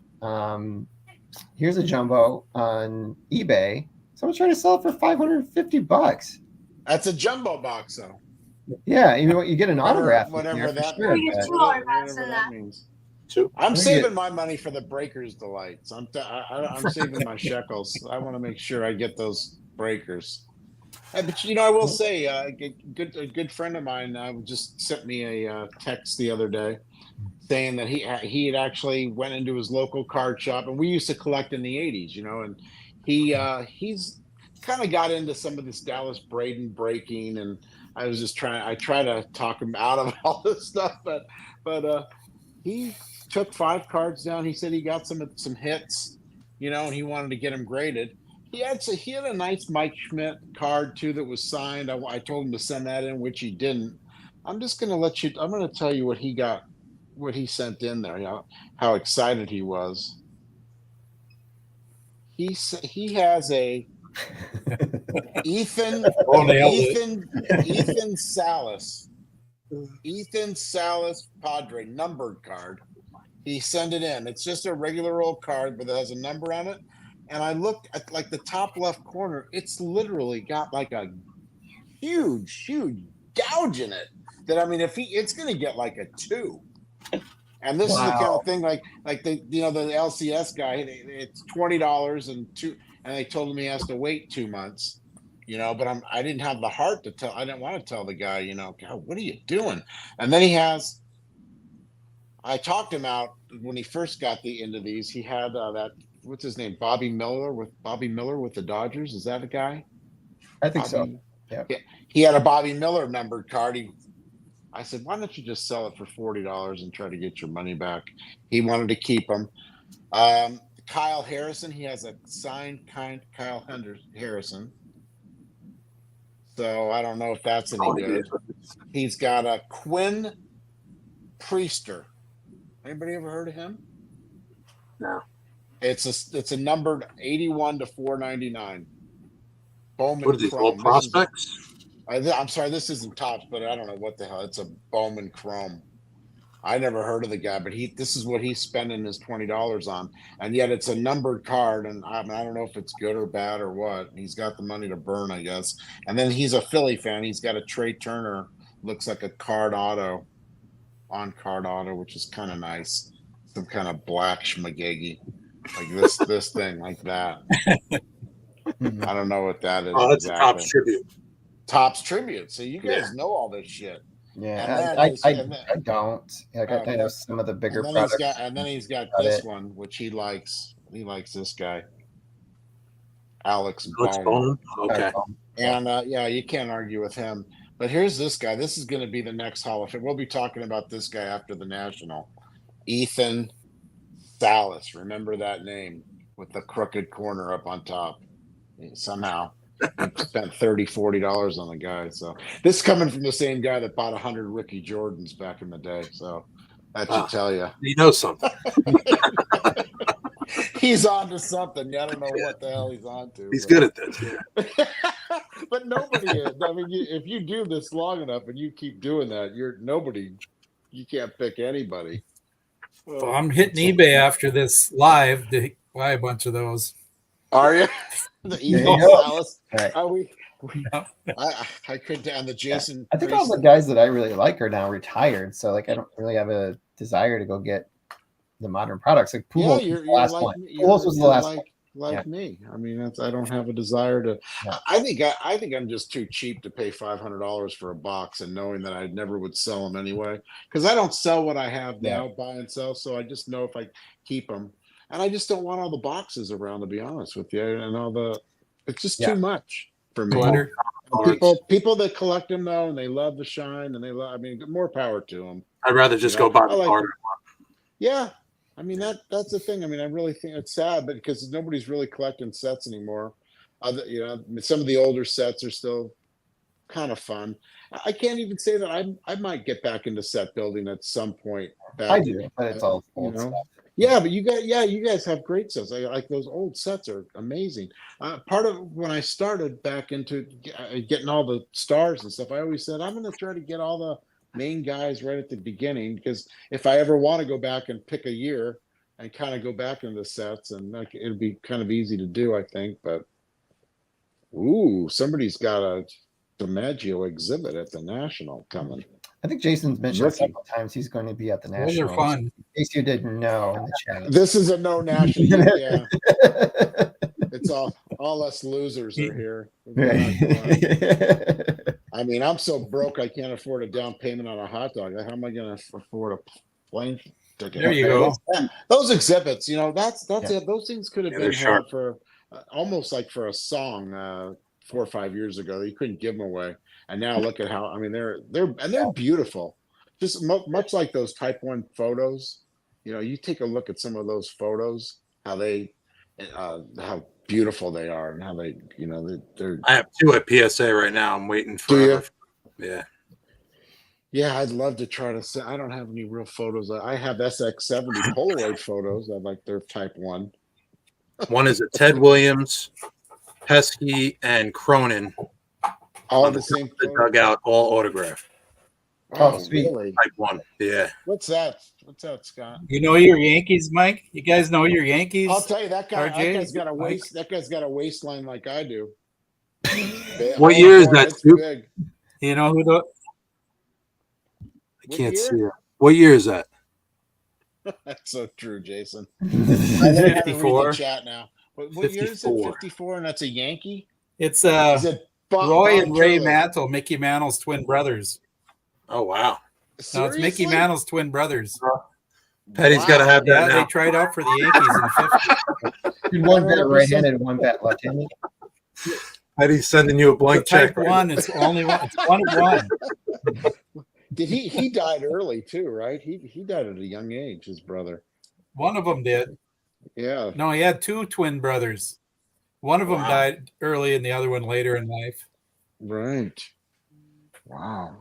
here's a jumbo on eBay. Someone's trying to sell it for $550. That's a jumbo box, though. Yeah, you get an autograph in Whatever there for that sure. means. There's two Whatever autographs in that that. means. Two. I'm Look saving at- my money for the Breakers delights. I'm saving my shekels. I want to make sure I get those breakers. But I will say, a good friend of mine just sent me a text the other day saying that he had actually went into his local card shop, and we used to collect in the '80s, and he's kind of got into some of this Dallas Braden breaking, and I try to talk him out of all this stuff, but he took 5 cards down. He said he got some hits, and he wanted to get them graded. He had a nice Mike Schmidt card too that was signed. I told him to send that in, which he didn't. I'm going to tell you what he got, what he sent in there. How excited he was. He has a Ethan Salas. Ethan Salas Padre numbered card. He sent it in. It's just a regular old card, but it has a number on it. And I looked at like the top left corner. It's literally got like a huge gouge in it. That I mean, it's going to get like a 2. And this is the kind of thing like the the LCS guy. It's $20 and they told him he has to wait 2 months. But I didn't have the heart to tell. I didn't want to tell the guy, God, what are you doing? And then I talked him out when he first got into these. He had that, what's his name? Bobby Miller with the Dodgers. Is that a guy? I think so. Yeah. He had a Bobby Miller numbered card. I said, why don't you just sell it for $40 and try to get your money back? He wanted to keep them. Kyle Harrison, he has a signed Kyle Harrison. So I don't know if that's any good. He's got a Quinn Priester. Anybody ever heard of him? No. It's a numbered 81 to 499. Bowman What are these Chrome. old prospects? I'm sorry, this isn't Topps, but I don't know what the hell. It's a Bowman Chrome. I never heard of the guy, but this is what he's spending his $20 on, and yet it's a numbered card, and I don't know if it's good or bad or what. He's got the money to burn, I guess. And then he's a Philly fan. He's got a Trey Turner, looks like a card auto, which is kind of nice. Some kind of black schmagegi, like this thing, like that. I don't know what that is. Oh, that's exactly. a Topps tribute. Topps tribute. So you guys know all this shit. Yeah, I don't. I know some of the bigger products. And then he's got this one, which he likes. He likes this guy, Alex Bone. Okay. And you can't argue with him. But here's this guy. This is going to be the next Hall of Fame. We'll be talking about this guy after the National. Ethan Salas. Remember that name with the crooked corner up on top. Somehow he spent $30-$40 on the guy. So this is coming from the same guy that bought 100 Ricky Jordans back in the day. So that should tell you. He knows something. He's on to something. I don't know what the hell he's on to. He's good at this. Yeah. But nobody is. I mean, if you do this long enough and you keep doing that, you can't pick anybody. Well, I'm hitting eBay after this live to buy a bunch of those. Are you? The Ethan Salas. I could, and the Jason. I think all the guys that I really like are now retired, so like I don't really have a desire to go get the modern products. Like Pujols was the last one. Pujols was the last one. Like me. I mean, I don't have a desire to. Yeah. I think I'm just too cheap to pay $500 for a box, and knowing that I never would sell them anyway, because I don't sell what I have now, buy and sell. So I just know if I keep them, and I just don't want all the boxes around, to be honest with you, and it's just too much for me. People that collect them though, and they love the shine, and they love. I mean, more power to them. I'd rather just go buy the card. Yeah. I mean, that's the thing. I mean, I really think it's sad, but because nobody's really collecting sets anymore. Some of the older sets are still kind of fun. I can't even say that I might get back into set building at some point. I do, but it's all old stuff. Yeah, but you guys have great sets. Like those old sets are amazing. Part of when I started back into getting all the stars and stuff, I always said I'm going to try to get all the main guys right at the beginning because if I ever want to go back and pick a year and kind of go back into the sets, and like it'll be kind of easy to do, I think. But ooh, somebody's got a DiMaggio exhibit at the National coming. I think Jason's mentioned Rookie. several times he's going to be at the Those National. are fun. In case you didn't know in the chat. This is a no national. Yeah, it's all us losers are here. We're not going. I mean, I'm so broke I can't afford a down payment on a hot dog. How am I going to afford a plane ticket? There you go. Those exhibits, that's it. Those things could have Yeah, been they're sharp. held for almost like for a song 4 or 5 years ago. You couldn't give them away, and now look at how. I mean, they're beautiful, just much like those Type 1 photos. You take a look at some of those photos, how beautiful they are, and how they're. I have 2 at PSA right now. I'm waiting for. Do you? Yeah. Yeah, I'd love to try to say. I don't have any real photos. I have SX70 Polaroid photos. I like their Type 1. One is a Ted Williams, Pesky, and Cronin. All the same The photo? dugout, all autographed. Oh, sweet. Really? Type 1. Yeah. What's that? What's that, Scott? You know your Yankees, Mike? You guys know your Yankees? I'll tell you that guy. RJ? That guy's got a waist. That guy's got a waistline like I do. What year is that, It's Stu? big. You know who the I What can't year? see it. What year is that? That's so true, Jason. I learned how to read 54. the chat now. What year is it? 54. 54, and that's a Yankee. It's Is it Roy Bob and Ray Turley? Mantle, Mickey Mantle's twin brothers. Oh, wow. No, it's Mickey Seriously? Mantle's twin brothers. Petty's Wow. got to have that Yeah, now. they tried out for the Yankees in the 50s. One bat right-handed, one bat left-handed. Petty's sending you a blank check. Type 1, it's only one. It's 1 of 1. Did he died early too, right? He died at a young age, his brother. One of them did. Yeah. No, he had 2 twin brothers. One of them Wow. died early and the other one later in life. Right. Wow.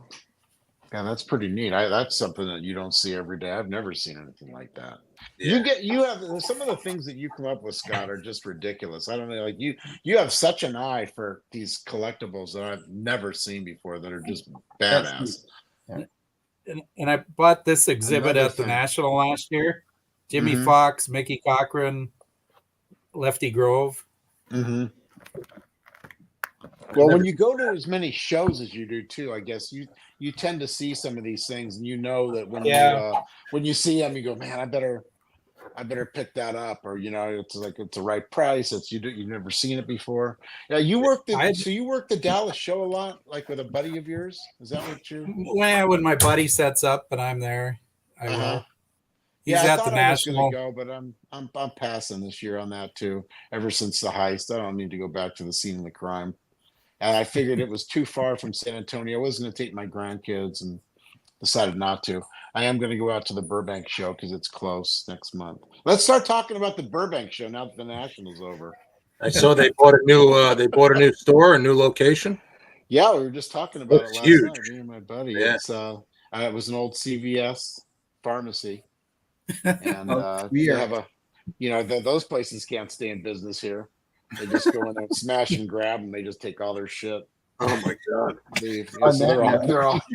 Yeah, that's pretty neat. That's something that you don't see every day. I've never seen anything like that. Yeah. You have some of the things that you come up with, Scott, are just ridiculous. I don't know, like you have such an eye for these collectibles that I've never seen before that are just badass. And I bought this exhibit Another at the thing. National last year. Jimmy Mhm. Fox, Mickey Cochran, Lefty Grove. Mm-hmm. Well, when you go to as many shows as you do too, I guess you tend to see some of these things, and you know that when you see them, you go, man, I better pick that up, or it's like it's the right price. You've never seen it before. Yeah, you work the Dallas show a lot, like with a buddy of yours. Is that what you're? When my buddy sets up and I'm there, I Uh-huh. will. He's Yeah, I at thought the I was National. gonna go, but I'm passing this year on that too. Ever since the heist, I don't need to go back to the scene of the crime. And I figured it was too far from San Antonio. I was going to take my grandkids and decided not to. I am going to go out to the Burbank show because it's close next month. Let's start talking about the Burbank show now that the National's over. I saw they bought a new store, a new location. Yeah, we were just talking about Looks it last huge. night, me and my buddy. Yeah. It was an old CVS pharmacy, and Oh, they weird. have those places can't stay in business here. They just go in there and smash and grab, and they just take all their shit. Oh my God. Leave. On So that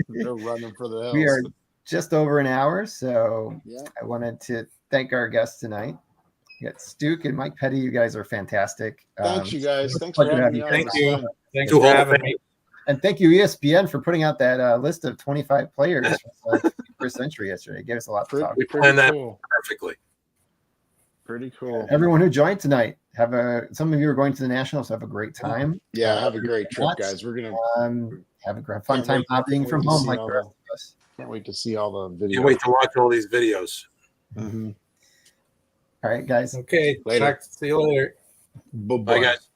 they're running for the hills. We are just over an hour, so Yeah. I wanted to thank our guests tonight. We got Stuke and Mike Petty. You guys are fantastic. Thanks, you guys. it's a Thanks for pleasure to having have me you. on. Thank It was you. fun. Thanks Too for old. having me. And thank you, ESPN, for putting out that list of 25 players from the 21st century yesterday. It gave us a lot to talk. We Pretty planned that cool. perfectly. Pretty cool. Everyone who joined tonight, some of you are going to the Nationals. Have a great time. Yeah, have a great trip, Not- guys. We're gonna Have a fun Can't time wait- hobbying can't from wait to home see like all the rest of us. can't wait to see all the videos. Can't wait to watch all these videos. Mhm. All right, guys. Okay. Later. See you later. Bye, guys.